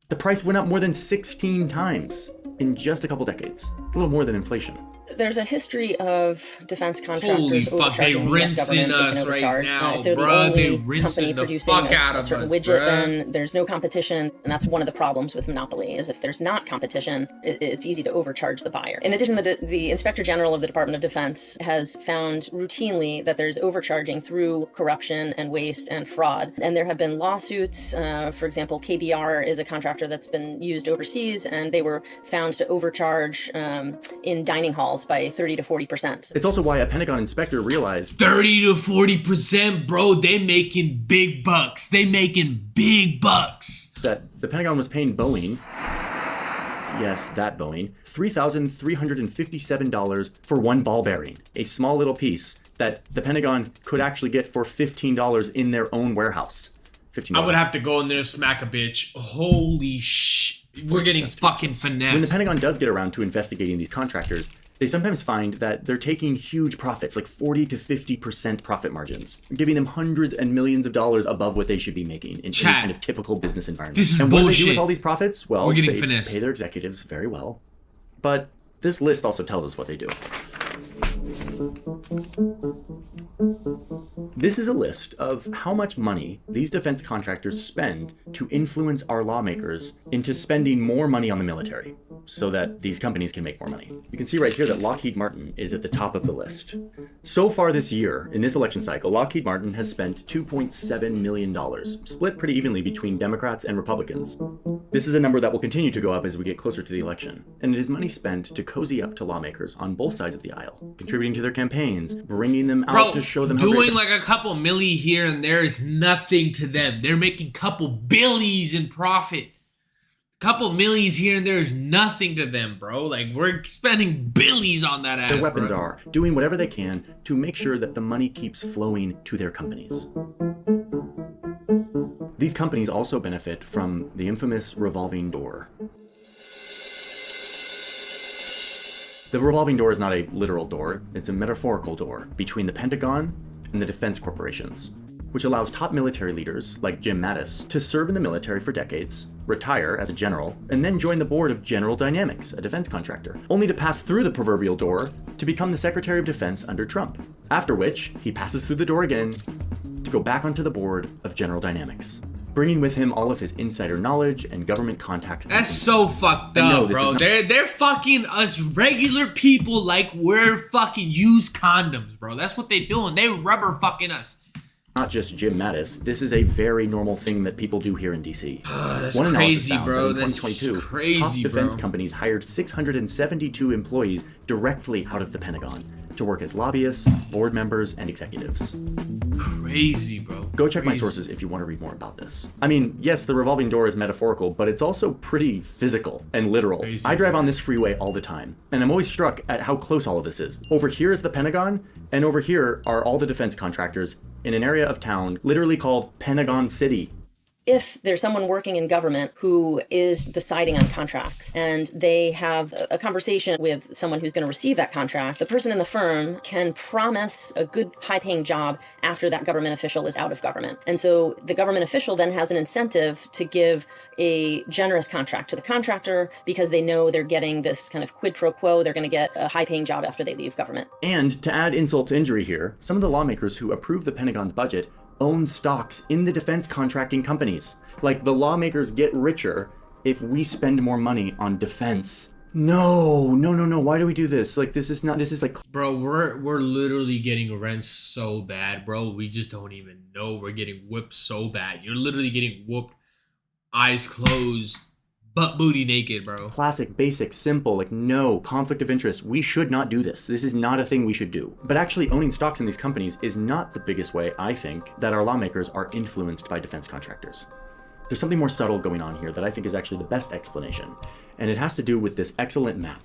The price went up more than 16 times in just a couple decades. It's a little more than inflation. there's a history of defense Holy contractors fuck, they overcharging the US rinsing government. us They can right overcharge. now, If they're the bruh. They only rinsing company the producing fuck out a of certain us, widget, bruh. then there's no competition, and that's one of the problems with monopoly. Is if there's not competition, it's easy to overcharge the buyer. In addition, the Inspector General of the Department of Defense has found routinely that there's overcharging through corruption and waste and fraud, and there have been lawsuits. For example, KBR is a contractor that's been used overseas, and they were found to overcharge in dining halls by 30 to 40%. It's also why a Pentagon inspector realized 30 to 40%, bro. They making big bucks. They making big bucks. that the Pentagon was paying Boeing, yes, that Boeing, $3,357 for one ball bearing, a small little piece that the Pentagon could actually get for $15 in their own warehouse. $15. I would have to go in there and smack a bitch. Holy sh! We're getting fucking finessed. When the Pentagon does get around to investigating these contractors, they sometimes find that they're taking huge profits, like 40 to 50% profit margins, giving them hundreds and millions of dollars above what they should be making in any kind of typical business environment. This is and what do they do bullshit. with all these profits? Well, We're getting they finessed. pay their executives very well. But this list also tells us what they do. This is a list of how much money these defense contractors spend to influence our lawmakers into spending more money on the military so that these companies can make more money. You can see right here that Lockheed Martin is at the top of the list. So far this year, in this election cycle, Lockheed Martin has spent $2.7 million, split pretty evenly between Democrats and Republicans. This is a number that will continue to go up as we get closer to the election, and it is money spent to cozy up to lawmakers on both sides of the aisle, contributing to their campaigns, bringing them out Bro, to show them how doing great like a couple milli here and there is nothing to them. They're making couple billies in profit. Couple millies here and there is nothing to them, bro. Like, we're spending billies on that ass, their weapons bro. are, doing whatever they can to make sure that the money keeps flowing to their companies. These companies also benefit from the infamous revolving door. The revolving door is not a literal door, it's a metaphorical door between the Pentagon and the defense corporations, which allows top military leaders like Jim Mattis to serve in the military for decades, retire as a general, and then join the board of General Dynamics, a defense contractor, only to pass through the proverbial door to become the Secretary of Defense under Trump, after which he passes through the door again to go back onto the board of General Dynamics, bringing with him all of his insider knowledge and government contacts. That's so fucked I know, up, this bro. is not- They're fucking us regular people like we're fucking used condoms, bro. That's what they doing. They rubber fucking us. Not just Jim Mattis, this is a very normal thing that people do here in DC. That's One analysis crazy, found bro. that in That's 2022, crazy, top defense bro. companies hired 672 employees directly out of the Pentagon to work as lobbyists, board members, and executives. Crazy, bro. Go check my Crazy. sources if you want to read more about this. I mean, yes, the revolving door is metaphorical, but it's also pretty physical and literal. Crazy. I drive on this freeway all the time, and I'm always struck at how close all of this is. Over here is the Pentagon, and over here are all the defense contractors in an area of town literally called Pentagon City. If there's someone working in government who is deciding on contracts and they have a conversation with someone who's going to receive that contract, the person in the firm can promise a good high-paying job after that government official is out of government. And so the government official then has an incentive to give a generous contract to the contractor because they know they're getting this kind of quid pro quo. They're going to get a high-paying job after they leave government. And to add insult to injury here, some of the lawmakers who approve the Pentagon's budget own stocks in the defense contracting companies. Like, the lawmakers get richer if we spend more money on defense. No. Why do we do this? Like, this is like... Bro, we're literally getting rent so bad, bro. We just don't even know. We're getting whipped so bad. You're literally getting whooped, eyes closed, butt booty naked, bro. Classic, basic, simple, like, no, conflict of interest. We should not do this. This is not a thing we should do. But actually owning stocks in these companies is not the biggest way, I think, that our lawmakers are influenced by defense contractors. There's something more subtle going on here that I think is actually the best explanation, and it has to do with this excellent map.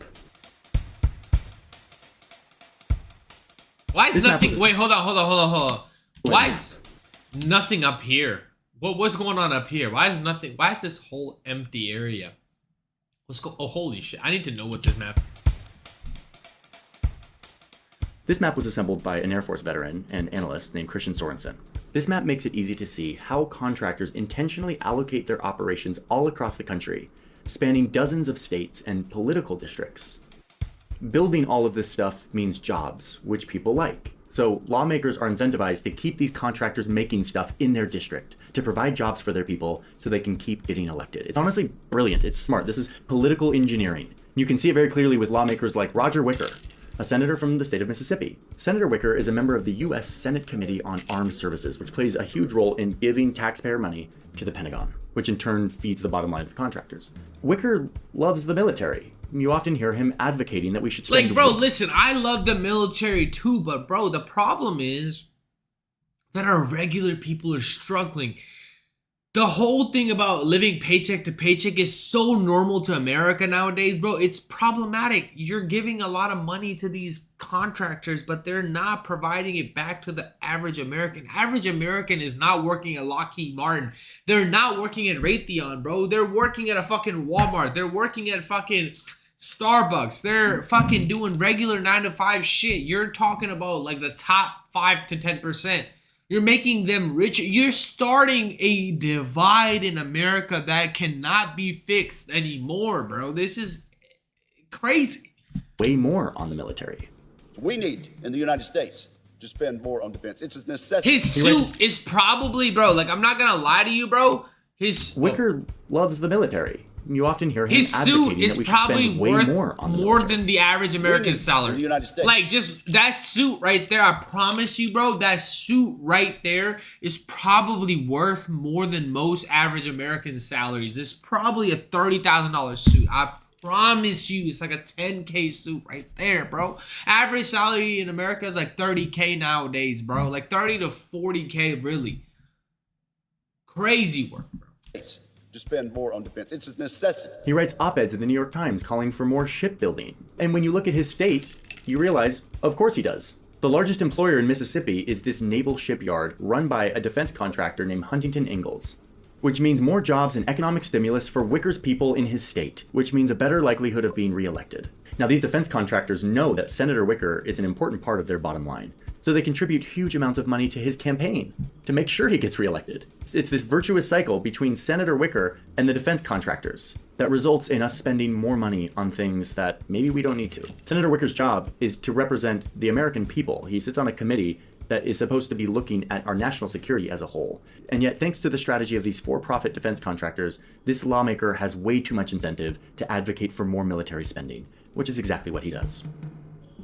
Why is This map nothing... was- Wait, hold on. Why is nothing up here? What's going on up here? Why is nothing... Why is this whole empty area? Oh, holy shit. I need to know what this map... This map was assembled by an Air Force veteran and analyst named Christian Sorensen. This map makes it easy to see how contractors intentionally allocate their operations all across the country, spanning dozens of states and political districts. Building all of this stuff means jobs, which people like. So lawmakers are incentivized to keep these contractors making stuff in their district, to provide jobs for their people so they can keep getting elected. It's honestly brilliant. It's smart. This is political engineering. You can see it very clearly with lawmakers like Roger Wicker, a senator from the state of Mississippi. Senator Wicker is a member of the U.S. Senate Committee on Armed Services, which plays a huge role in giving taxpayer money to the Pentagon, which in turn feeds the bottom line of the contractors. Wicker loves the military. You often hear him advocating that we should spend... Like, bro, listen, I love the military too, but bro, the problem is that our regular people are struggling. The whole thing about living paycheck to paycheck is so normal to America nowadays, bro. It's problematic. You're giving a lot of money to these contractors, but they're not providing it back to the average American. Average American is not working at Lockheed Martin. They're not working at Raytheon, bro. They're working at a fucking Walmart. They're working at fucking Starbucks. They're fucking doing regular 9-to-5 shit. You're talking about like the top 5 to 10%. You're making them richer. You're starting a divide in America that cannot be fixed anymore, bro. This is crazy. Way more on the military. We need, in the United States, to spend more on defense. It's a necessity. His suit is probably, bro, like, I'm not gonna lie to you, bro. Wicker loves the military. You often hear him his advocating suit is that we should probably spend way worth more on the more military. than the average American salary. In the United States. Like, just that suit right there, I promise you, bro, that suit right there is probably worth more than most average American salaries. It's probably a $30,000 suit. I promise you, it's like a 10K suit right there, bro. Average salary in America is like 30K nowadays, bro. Like 30 to 40K, really. Crazy work, bro. To spend more on defense. It's a necessity. He writes op-eds in the New York Times calling for more shipbuilding. And when you look at his state, you realize, of course he does. The largest employer in Mississippi is this naval shipyard run by a defense contractor named Huntington Ingalls, which means more jobs and economic stimulus for Wicker's people in his state, which means a better likelihood of being reelected. Now, these defense contractors know that Senator Wicker is an important part of their bottom line, so they contribute huge amounts of money to his campaign to make sure he gets reelected. It's this virtuous cycle between Senator Wicker and the defense contractors that results in us spending more money on things that maybe we don't need to. Senator Wicker's job is to represent the American people. He sits on a committee that is supposed to be looking at our national security as a whole. And yet, thanks to the strategy of these for-profit defense contractors, this lawmaker has way too much incentive to advocate for more military spending, which is exactly what he does.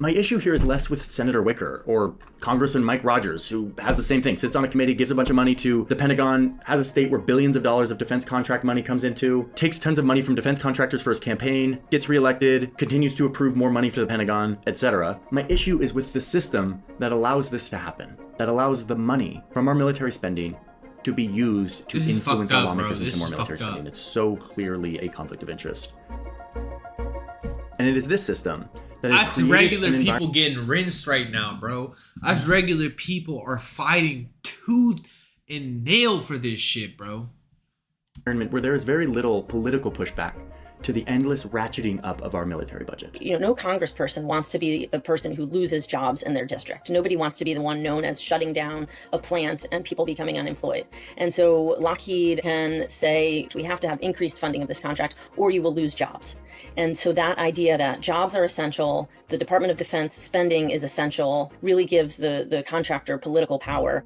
My issue here is less with Senator Wicker or Congressman Mike Rogers, who has the same thing, sits on a committee, gives a bunch of money to the Pentagon, has a state where billions of dollars of defense contract money comes into, takes tons of money from defense contractors for his campaign, gets reelected, continues to approve more money for the Pentagon, etc. My issue is with the system that allows this to happen, that allows the money from our military spending to be used to influence our lawmakers into more military spending. It's so clearly a conflict of interest. And it is this system that is us regular people getting rinsed right now, bro. Us regular people are fighting tooth and nail for this shit, bro. Where there is very little political pushback to the endless ratcheting up of our military budget. You know, no congressperson wants to be the person who loses jobs in their district. Nobody wants to be the one known as shutting down a plant and people becoming unemployed. And so Lockheed can say, we have to have increased funding of this contract or you will lose jobs. And so that idea that jobs are essential, the Department of Defense spending is essential, really gives the contractor political power.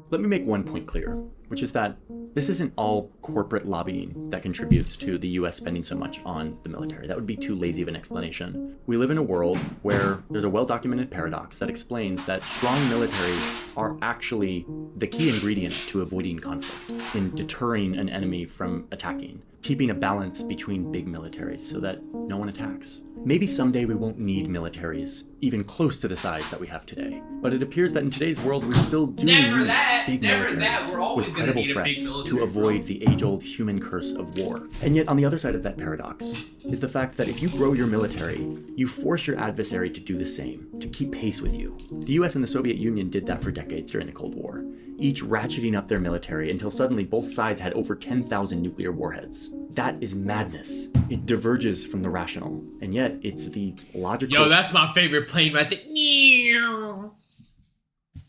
Let me make one point clear, which is that this isn't all corporate lobbying that contributes to the US spending so much on the military. That would be too lazy of an explanation. We live in a world where there's a well-documented paradox that explains that strong militaries are actually the key ingredient to avoiding conflict, in deterring an enemy from attacking, keeping a balance between big militaries so that no one attacks. Maybe someday we won't need militaries even close to the size that we have today. But it appears that in today's world, we still do need big militaries with credible threats to avoid the age-old human curse of war. And yet, on the other side of that paradox is the fact that if you grow your military, you force your adversary to do the same, to keep pace with you. The US and the Soviet Union did that for decades during the Cold War, each ratcheting up their military until suddenly both sides had over 10,000 nuclear warheads. That is madness. It diverges from the rational, and yet it's the logical... Yo, that's my favorite plane right there.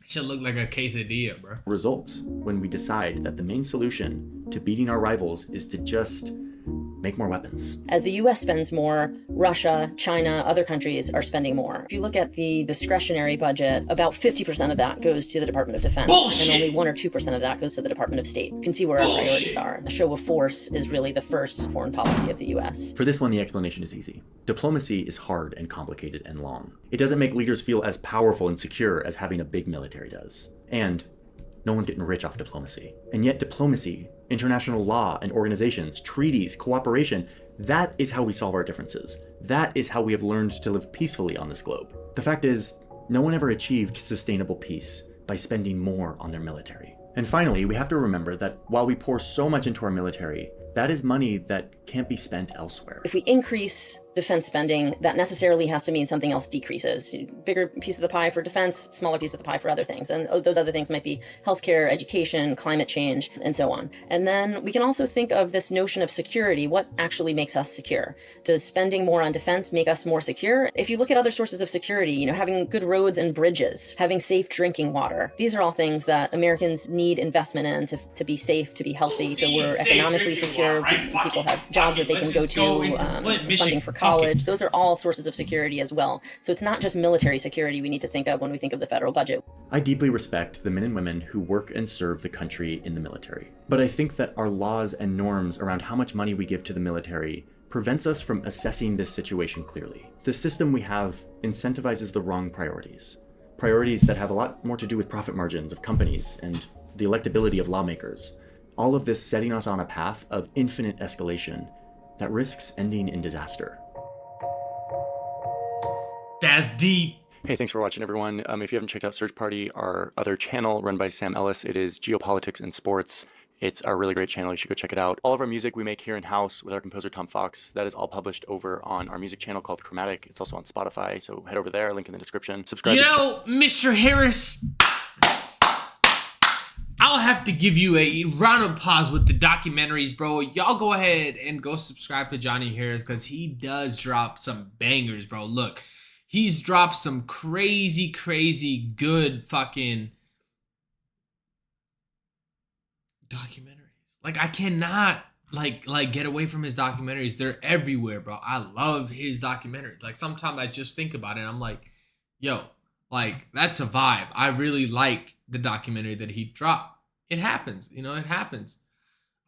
Should look like a quesadilla, bro. ...results when we decide that the main solution to beating our rivals is to just make more weapons. As the US spends more, Russia, China, other countries are spending more. If you look at the discretionary budget, about 50% of that goes to the Department of Defense. Bullshit! And only 1 or 2% of that goes to the Department of State. You can see where our priorities are. A show of force is really the first foreign policy of the US. For this one, the explanation is easy. Diplomacy is hard and complicated and long. It doesn't make leaders feel as powerful and secure as having a big military does. And no one's getting rich off diplomacy. And yet diplomacy, international law and organizations, treaties, cooperation, that is how we solve our differences. That is how we have learned to live peacefully on this globe. The fact is, no one ever achieved sustainable peace by spending more on their military. And finally, we have to remember that while we pour so much into our military, that is money that can't be spent elsewhere. If we increase defense spending, that necessarily has to mean something else decreases. Bigger piece of the pie for defense, smaller piece of the pie for other things. And those other things might be healthcare, education, climate change, and so on. And then we can also think of this notion of security. What actually makes us secure? Does spending more on defense make us more secure? If you look at other sources of security, having good roads and bridges, having safe drinking water, these are all things that Americans need investment in to be safe, to be healthy, so we're economically secure. People have jobs that they can go to, funding for college. Those are all sources of security as well. So it's not just military security we need to think of when we think of the federal budget. I deeply respect the men and women who work and serve the country in the military. But I think that our laws and norms around how much money we give to the military prevents us from assessing this situation clearly. The system we have incentivizes the wrong priorities. Priorities that have a lot more to do with profit margins of companies and the electability of lawmakers. All of this setting us on a path of infinite escalation that risks ending in disaster. That's deep. Hey, thanks for watching, everyone. If you haven't checked out Search Party, our other channel run by Sam Ellis, it is Geopolitics and Sports. It's a really great channel. You should go check it out. All of our music we make here in-house with our composer, Tom Fox. That is all published over on our music channel called Chromatic. It's also on Spotify, so head over there, link in the description. Subscribe. Mr. Harris, I'll have to give you a round of applause with the documentaries, bro. Y'all go ahead and go subscribe to Johnny Harris because he does drop some bangers, bro. Look, he's dropped some crazy, crazy good fucking documentaries. Like, I cannot like get away from his documentaries. They're everywhere, bro. I love his documentaries. Like, sometimes I just think about it and I'm like, yo, like, that's a vibe. I really liked the documentary that he dropped. It happens, it happens.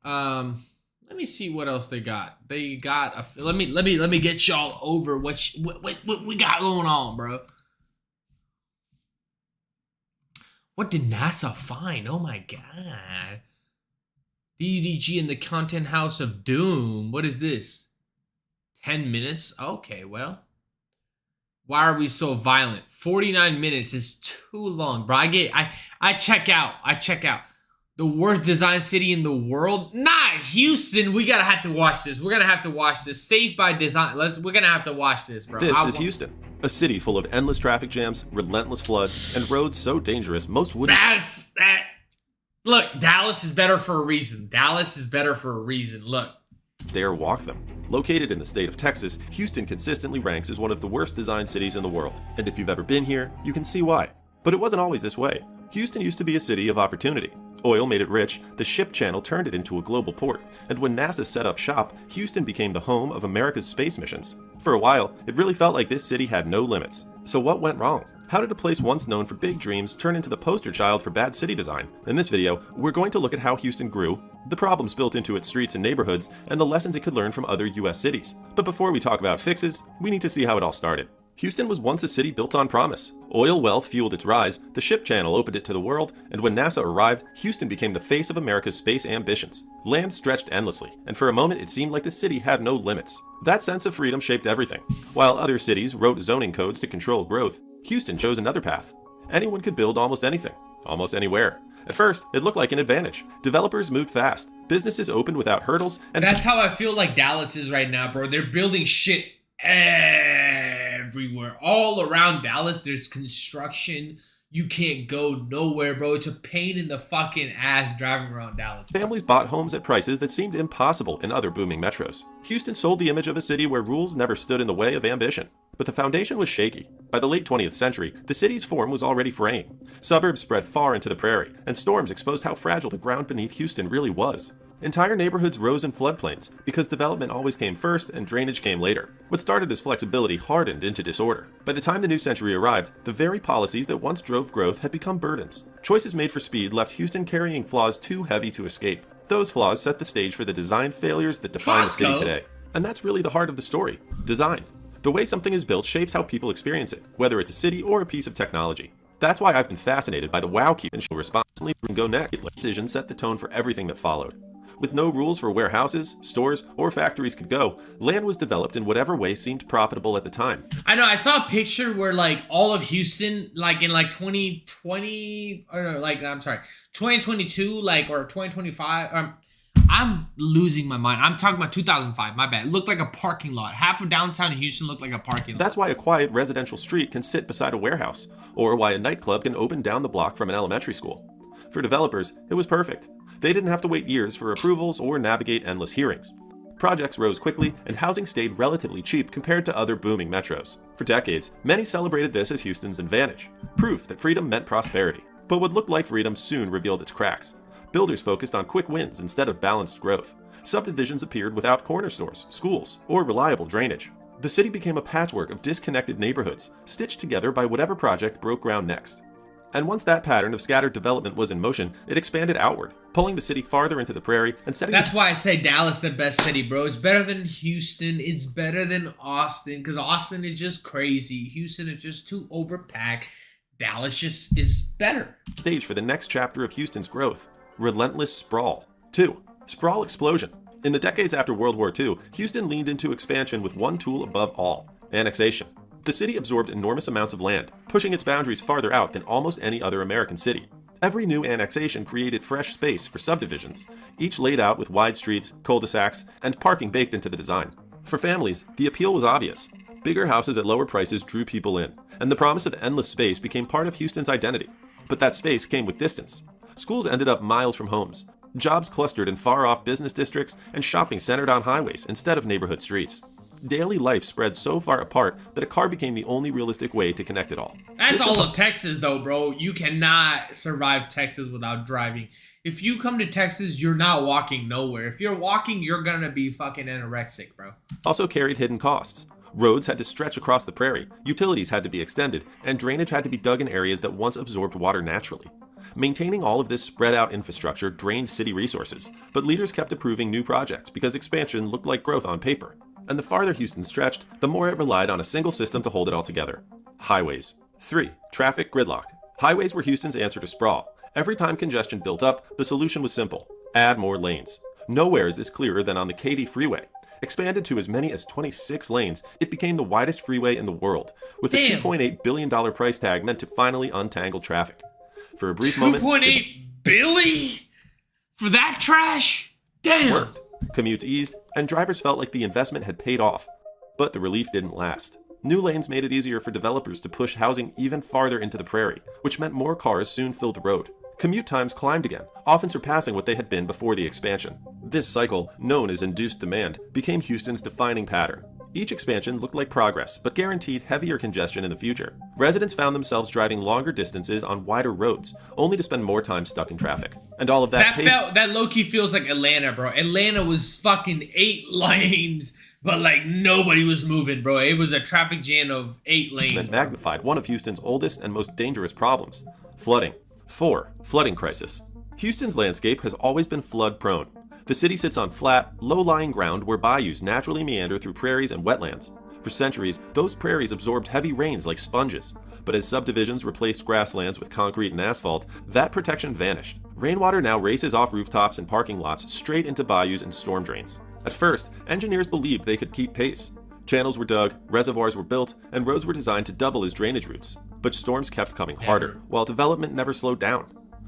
Let me see what else they got. They got let me get y'all over what we got going on, bro. What did NASA find? Oh my god. DDG in the Content House of Doom. What is this? 10 minutes? Okay, well. Why are we so violent? 49 minutes is too long, bro. I check out. The worst design city in the world? Not Houston. We're gonna have to watch this. Saved by Design. We're gonna have to watch this, bro. This is Houston, a city full of endless traffic jams, relentless floods, and roads so dangerous most wouldn't. Look, Dallas is better for a reason. Look. Dare walk them. Located in the state of Texas, Houston consistently ranks as one of the worst designed cities in the world. And if you've ever been here, you can see why. But it wasn't always this way. Houston used to be a city of opportunity. Oil made it rich, the ship channel turned it into a global port, and when NASA set up shop, Houston became the home of America's space missions. For a while, it really felt like this city had no limits. So what went wrong? How did a place once known for big dreams turn into the poster child for bad city design? In this video, we're going to look at how Houston grew, the problems built into its streets and neighborhoods, and the lessons it could learn from other US cities. But before we talk about fixes, we need to see how it all started. Houston was once a city built on promise. Oil wealth fueled its rise, the ship channel opened it to the world, and when NASA arrived, Houston became the face of America's space ambitions. Land stretched endlessly, and for a moment it seemed like the city had no limits. That sense of freedom shaped everything. While other cities wrote zoning codes to control growth, Houston chose another path. Anyone could build almost anything, almost anywhere. At first, it looked like an advantage. Developers moved fast, businesses opened without hurdles, and that's how I feel like Dallas is right now, bro. They're building shit everywhere. All around Dallas, there's construction. You can't go nowhere, bro. It's a pain in the fucking ass driving around Dallas, bro. Families bought homes at prices that seemed impossible in other booming metros. Houston sold the image of a city where rules never stood in the way of ambition. But the foundation was shaky. By the late 20th century, the city's form was already fraying. Suburbs spread far into the prairie, and storms exposed how fragile the ground beneath Houston really was. Entire neighborhoods rose in floodplains because development always came first and drainage came later. What started as flexibility hardened into disorder. By the time the new century arrived, the very policies that once drove growth had become burdens. Choices made for speed left Houston carrying flaws too heavy to escape. Those flaws set the stage for the design failures that define the city today. And that's really the heart of the story: design. The way something is built shapes how people experience it, whether it's a city or a piece of technology. That's why I've been fascinated by the wow cube and responsibly go next. Decision set the tone for everything that followed. With no rules for where houses, stores, or factories could go, land was developed in whatever way seemed profitable at the time. I know, I saw a picture where like all of Houston, like in like 2020, or no, like, I'm sorry, 2022, like, or 2025, I'm losing my mind. I'm talking about 2005, my bad. It looked like a parking lot. Half of downtown Houston looked like a parking lot. That's why a quiet residential street can sit beside a warehouse, or why a nightclub can open down the block from an elementary school. For developers, it was perfect. They didn't have to wait years for approvals or navigate endless hearings. Projects rose quickly, and housing stayed relatively cheap compared to other booming metros. For decades, many celebrated this as Houston's advantage, proof that freedom meant prosperity. But what looked like freedom soon revealed its cracks. Builders focused on quick wins instead of balanced growth. Subdivisions appeared without corner stores, schools, or reliable drainage. The city became a patchwork of disconnected neighborhoods, stitched together by whatever project broke ground next. And once that pattern of scattered development was in motion, it expanded outward, pulling the city farther into the prairie and setting... That's why I say Dallas the best city, bro. It's better than Houston. It's better than Austin, because Austin is just crazy. Houston is just too overpacked. Dallas just is better. Stage for the next chapter of Houston's growth: relentless sprawl. 2. Sprawl explosion. In the decades after World War II, Houston leaned into expansion with one tool above all: annexation. The city absorbed enormous amounts of land, pushing its boundaries farther out than almost any other American city. Every new annexation created fresh space for subdivisions, each laid out with wide streets, cul-de-sacs, and parking baked into the design. For families, the appeal was obvious. Bigger houses at lower prices drew people in, and the promise of endless space became part of Houston's identity. But that space came with distance. Schools ended up miles from homes. Jobs clustered in far-off business districts, and shopping centered on highways instead of neighborhood streets. Daily life spread so far apart that a car became the only realistic way to connect it all. That's all of Texas, though, bro. You cannot survive Texas without driving. If you come to Texas, you're not walking nowhere. If you're walking, you're gonna be fucking anorexic, bro. Also carried hidden costs. Roads had to stretch across the prairie, utilities had to be extended, and drainage had to be dug in areas that once absorbed water naturally. Maintaining all of this spread-out infrastructure drained city resources, but leaders kept approving new projects because expansion looked like growth on paper. And the farther Houston stretched, the more it relied on a single system to hold it all together: highways. 3. Traffic gridlock. Highways were Houston's answer to sprawl. Every time congestion built up, the solution was simple: add more lanes. Nowhere is this clearer than on the Katy Freeway. Expanded to as many as 26 lanes, it became the widest freeway in the world, with a $2.8 billion price tag meant to finally untangle traffic. For a brief moment, $2.8 billion for that trash? Damn. Worked. Commutes eased, and drivers felt like the investment had paid off. But the relief didn't last. New lanes made it easier for developers to push housing even farther into the prairie, which meant more cars soon filled the road. Commute times climbed again, often surpassing what they had been before the expansion. This cycle, known as induced demand, became Houston's defining pattern. Each expansion looked like progress, but guaranteed heavier congestion in the future. Residents found themselves driving longer distances on wider roads, only to spend more time stuck in traffic. And all of that that low-key feels like Atlanta, bro. Atlanta was fucking 8 lanes, but like nobody was moving, bro. It was a traffic jam of 8 lanes. That magnified one of Houston's oldest and most dangerous problems: flooding. 4. Flooding crisis. Houston's landscape has always been flood-prone. The city sits on flat, low-lying ground where bayous naturally meander through prairies and wetlands. For centuries, those prairies absorbed heavy rains like sponges. But as subdivisions replaced grasslands with concrete and asphalt, that protection vanished. Rainwater now races off rooftops and parking lots straight into bayous and storm drains. At first, engineers believed they could keep pace. Channels were dug, reservoirs were built, and roads were designed to double as drainage routes. But storms kept coming harder, while development never slowed down.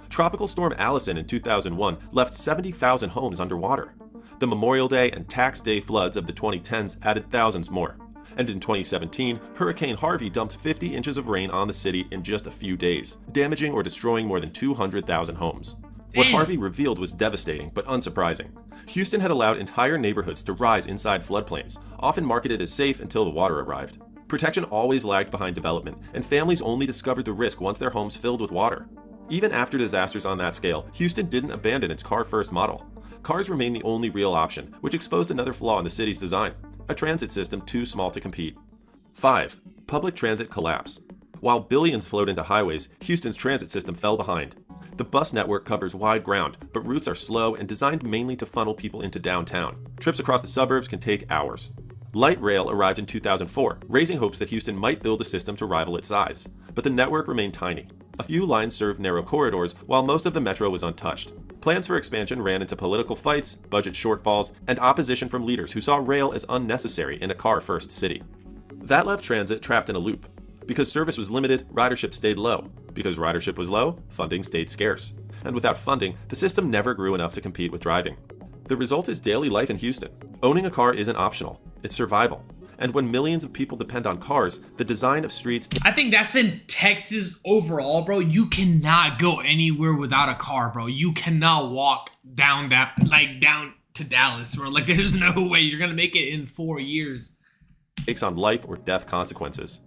Tropical Storm Allison in 2001 left 70,000 homes underwater. The Memorial Day and Tax Day floods of the 2010s added thousands more. And in 2017, Hurricane Harvey dumped 50 inches of rain on the city in just a few days, damaging or destroying more than 200,000 homes. What Harvey revealed was devastating, but unsurprising. Houston had allowed entire neighborhoods to rise inside floodplains, often marketed as safe until the water arrived. Protection always lagged behind development, and families only discovered the risk once their homes filled with water. Even after disasters on that scale, Houston didn't abandon its car-first model. cars remained the only real option, which exposed another flaw in the city's design: a transit system too small to compete. 5. Public transit collapse. While billions flowed into highways, Houston's transit system fell behind. The bus network covers wide ground, but routes are slow and designed mainly to funnel people into downtown. Trips across the suburbs can take hours. Light rail arrived in 2004, raising hopes that Houston might build a system to rival its size. But the network remained tiny. A few lines served narrow corridors, while most of the metro was untouched. Plans for expansion ran into political fights, budget shortfalls, and opposition from leaders who saw rail as unnecessary in a car-first city. That left transit trapped in a loop. Because service was limited, ridership stayed low. Because ridership was low, funding stayed scarce. And without funding, the system never grew enough to compete with driving. The result is daily life in Houston. Owning a car isn't optional, it's survival. And when millions of people depend on cars, the design of streets... I think that's in Texas overall, bro. You cannot go anywhere without a car, bro. You cannot walk down to Dallas, bro. Like, there's no way you're gonna make it in 4 years. Takes on life or death consequences.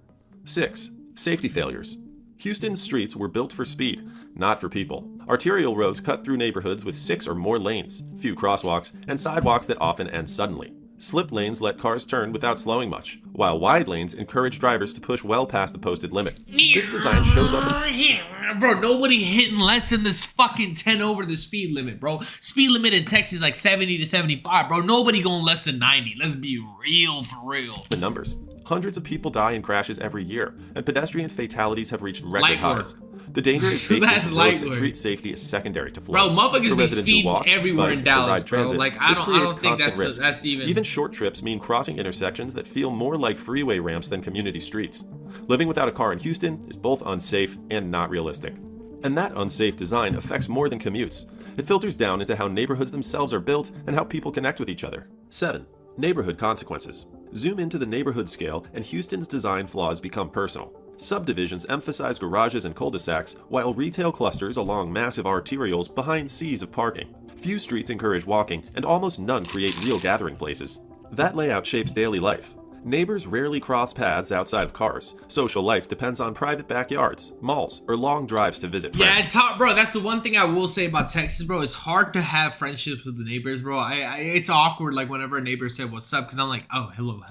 6. Safety failures. Houston's streets were built for speed, not for people. Arterial roads cut through neighborhoods with 6 or more lanes, few crosswalks, and sidewalks that often end suddenly. Slip lanes let cars turn without slowing much, while wide lanes encourage drivers to push well past the posted limit. This design shows up in... Bro, nobody hitting less than this fucking 10 over the speed limit, bro. Speed limit in Texas is like 70 to 75, bro. Nobody going less than 90. Let's be real for real. The numbers. Hundreds of people die in crashes every year, and pedestrian fatalities have reached record highs. The danger is baked into the road that treats safety as secondary to flow. Bro, motherfuckers be speeding walk, everywhere bike, in Dallas, bro. transit, Like, I don't think that's even... Even short trips mean crossing intersections that feel more like freeway ramps than community streets. Living without a car in Houston is both unsafe and not realistic. And that unsafe design affects more than commutes. It filters down into how neighborhoods themselves are built and how people connect with each other. 7. Neighborhood consequences. Zoom into the neighborhood scale, and Houston's design flaws become personal. Subdivisions emphasize garages and cul-de-sacs, while retail clusters along massive arterials behind seas of parking. Few streets encourage walking, and almost none create real gathering places. That layout shapes daily life. Neighbors rarely cross paths outside of cars. Social life depends on private backyards, malls, or long drives to visit friends. Yeah, it's hard, bro. That's the one thing I will say about Texas, bro. It's hard to have friendships with the neighbors, bro. It's awkward, like, whenever a neighbor said, "What's up?" Because I'm like, "Oh, hello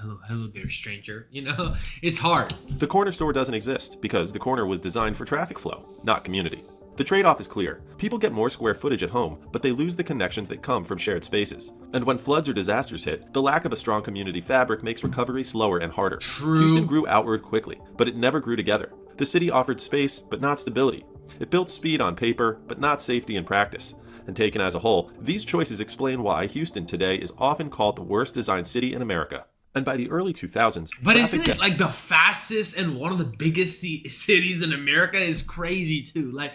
there, stranger." You know? It's hard. The corner store doesn't exist because the corner was designed for traffic flow, not community. The trade-off is clear. People get more square footage at home, but they lose the connections that come from shared spaces. And when floods or disasters hit, the lack of a strong community fabric makes recovery slower and harder. True. Houston grew outward quickly, but it never grew together. The city offered space, but not stability. It built speed on paper, but not safety in practice. And taken as a whole, these choices explain why Houston today is often called the worst designed city in America. And by the early 2000s... But isn't it like the fastest and one of the biggest cities in America? Is crazy too. Like...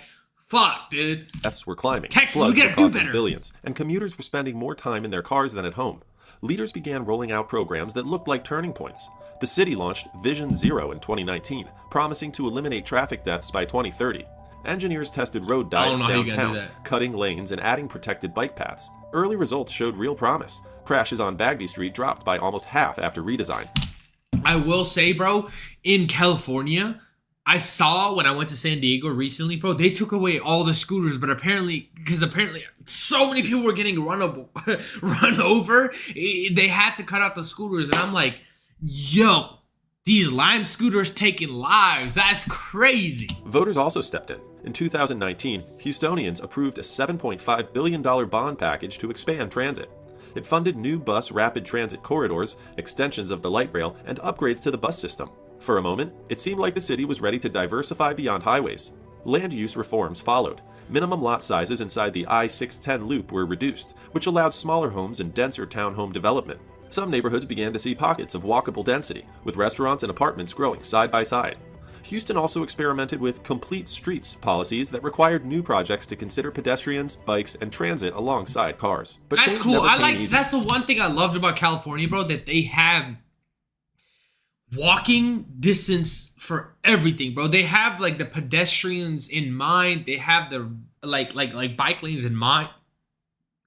Fuck, dude. Deaths were climbing. Texas, Floods we gotta do were costing better. Billions, and commuters were spending more time in their cars than at home. Leaders began rolling out programs that looked like turning points. The city launched Vision Zero in 2019, promising to eliminate traffic deaths by 2030. Engineers tested road diets downtown, cutting lanes and adding protected bike paths. Early results showed real promise. Crashes on Bagby Street dropped by almost half after redesign. I will say, bro, in California... I saw when I went to San Diego recently, bro, they took away all the scooters, but apparently so many people were getting run over, they had to cut out the scooters. And I'm like, yo, these Lime scooters taking lives. That's crazy. Voters also stepped in. In 2019, Houstonians approved a $7.5 billion bond package to expand transit. It funded new bus rapid transit corridors, extensions of the light rail, and upgrades to the bus system. For a moment, it seemed like the city was ready to diversify beyond highways. Land use reforms followed. Minimum lot sizes inside the I-610 loop were reduced, which allowed smaller homes and denser townhome development. Some neighborhoods began to see pockets of walkable density, with restaurants and apartments growing side by side. Houston also experimented with complete streets policies that required new projects to consider pedestrians, bikes, and transit alongside cars. But that's cool. That's the one thing I loved about California, bro, that they have walking distance for everything, bro. They have like the pedestrians in mind. They have the like bike lanes in mind.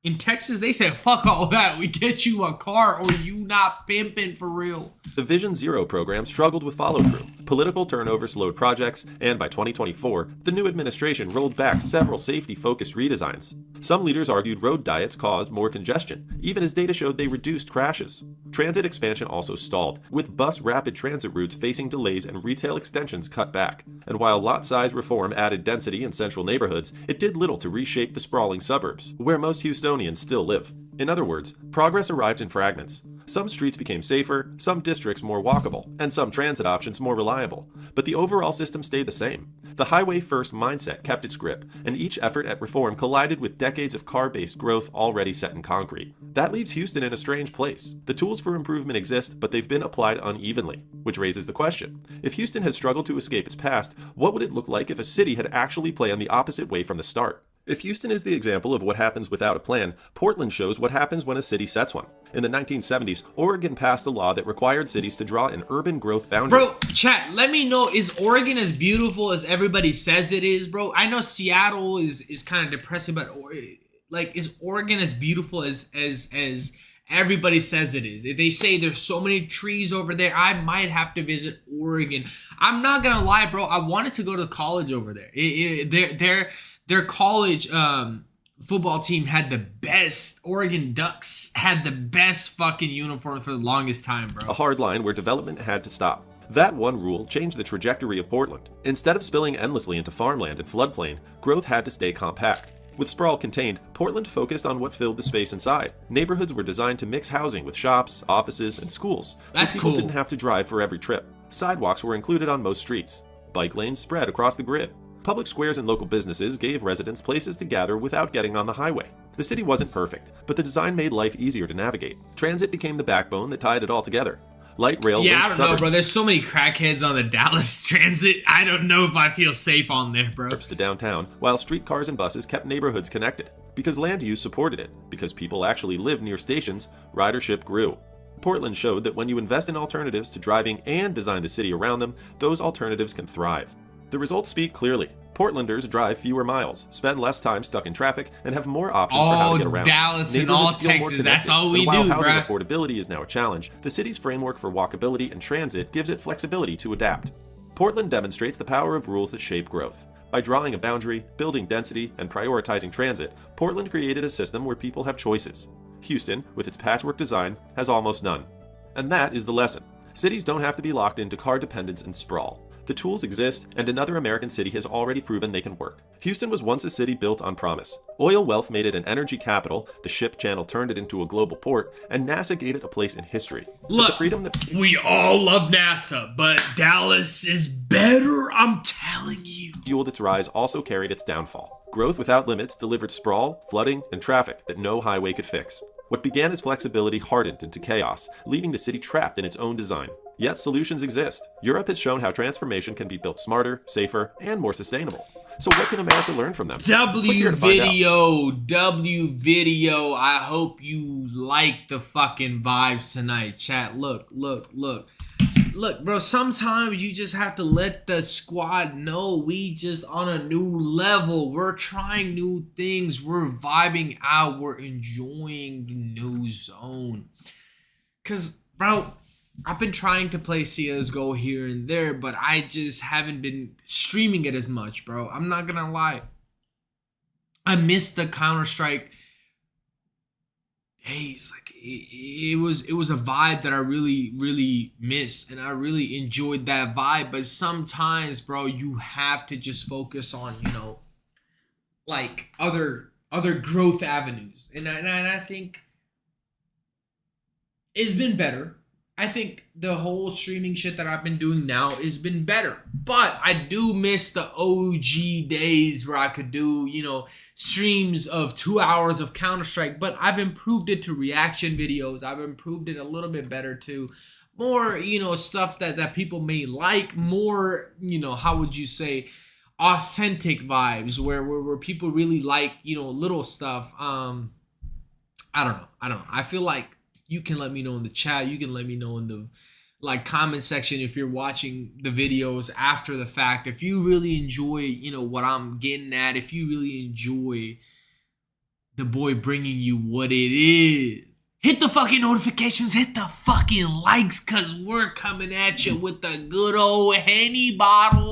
In Texas, they said, fuck all that. We get you a car or you not pimping for real. The Vision Zero program struggled with follow-through. Political turnover slowed projects, and by 2024, the new administration rolled back several safety-focused redesigns. Some leaders argued road diets caused more congestion, even as data showed they reduced crashes. Transit expansion also stalled, with bus rapid transit routes facing delays and retail extensions cut back. And while lot size reform added density in central neighborhoods, it did little to reshape the sprawling suburbs, where most Houstonians still live. In other words, progress arrived in fragments. Some streets became safer, some districts more walkable, and some transit options more reliable. But the overall system stayed the same. The highway-first mindset kept its grip, and each effort at reform collided with decades of car-based growth already set in concrete. That leaves Houston in a strange place. The tools for improvement exist, but they've been applied unevenly, which raises the question. If Houston has struggled to escape its past, what would it look like if a city had actually planned the opposite way from the start? If Houston is the example of what happens without a plan, Portland shows what happens when a city sets one. In the 1970s, Oregon passed a law that required cities to draw an urban growth boundary. Bro, chat, let me know, is Oregon as beautiful as everybody says it is, bro? I know Seattle is kind of depressing, but like, is Oregon as beautiful as everybody says it is? If they say there's so many trees over there, I might have to visit Oregon. I'm not gonna lie, bro. I wanted to go to college over there. Their college football team had the best. Oregon Ducks had the best fucking uniform for the longest time, bro. A hard line where development had to stop. That one rule changed the trajectory of Portland. Instead of spilling endlessly into farmland and floodplain, growth had to stay compact. With sprawl contained, Portland focused on what filled the space inside. Neighborhoods were designed to mix housing with shops, offices, and schools, so people didn't have to drive for every trip. Sidewalks were included on most streets. Bike lanes spread across the grid. Public squares and local businesses gave residents places to gather without getting on the highway. The city wasn't perfect, but the design made life easier to navigate. Transit became the backbone that tied it all together. Light rail Yeah, I linked don't know, bro. There's so many crackheads on the Dallas Transit. I don't know if I feel safe on there, bro. trips to downtown, while streetcars and buses kept neighborhoods connected. Because land use supported it, because people actually lived near stations, ridership grew. Portland showed that when you invest in alternatives to driving and design the city around them, those alternatives can thrive. The results speak clearly. Portlanders drive fewer miles, spend less time stuck in traffic, and have more options for how to get around. Dallas and all Texas, that's all we do, While housing bruh. affordability is now a challenge, the city's framework for walkability and transit gives it flexibility to adapt. Portland demonstrates the power of rules that shape growth. By drawing a boundary, building density, and prioritizing transit, Portland created a system where people have choices. Houston, with its patchwork design, has almost none. And that is the lesson. Cities don't have to be locked into car dependence and sprawl. The tools exist, and another American city has already proven they can work. Houston was once a city built on promise. Oil wealth made it an energy capital, the ship channel turned it into a global port, and NASA gave it a place in history. Look, the freedom that we all love NASA, but Dallas is better, I'm telling you. fueled its rise also carried its downfall. Growth without limits delivered sprawl, flooding, and traffic that no highway could fix. What began as flexibility hardened into chaos, leaving the city trapped in its own design. Yet solutions exist. Europe has shown how transformation can be built smarter, safer, and more sustainable. So what can America learn from them? Click here to find out. W video. I hope you like the fucking vibes tonight, chat. Look, bro, sometimes you just have to let the squad know we just on a new level. We're trying new things. We're vibing out. We're enjoying the new zone. Cause, bro, I've been trying to play CSGO here and there, but I just haven't been streaming it as much, bro. I'm not gonna lie. I missed the Counter-Strike days. Like it was a vibe that I really missed, and I really enjoyed that vibe. But sometimes, bro, you have to just focus on, you know, like other growth avenues, and I think it's been better. I think the whole streaming shit that I've been doing now has been better. But I do miss the OG days where I could do, you know, streams of 2 hours of Counter-Strike. But I've improved it to reaction videos. I've improved it a little bit better to more, you know, stuff that people may like. More, you know, how would you say, authentic vibes where people really like, you know, little stuff. I don't know. I feel like you can let me know in the chat. You can let me know in the comment section if you're watching the videos after the fact. If you really enjoy, you know, what I'm getting at, if you really enjoy the boy bringing you what it is. Hit the fucking notifications, hit the fucking likes, cause we're coming at you with the good old Henny bottle.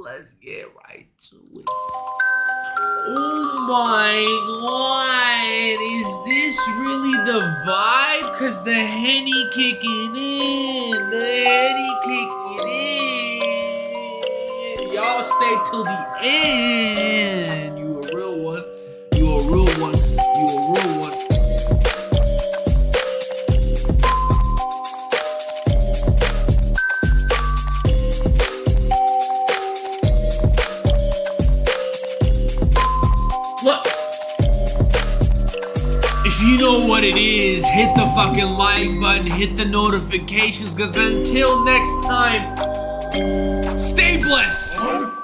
Let's get right to it. Oh my god, is this really the vibe? Cause the Henny kicking in, Y'all stay till the end. You a real one, you a real one, you a real one. Look, if you know what it is, hit the fucking like button, hit the notifications, cause until next time, stay blessed.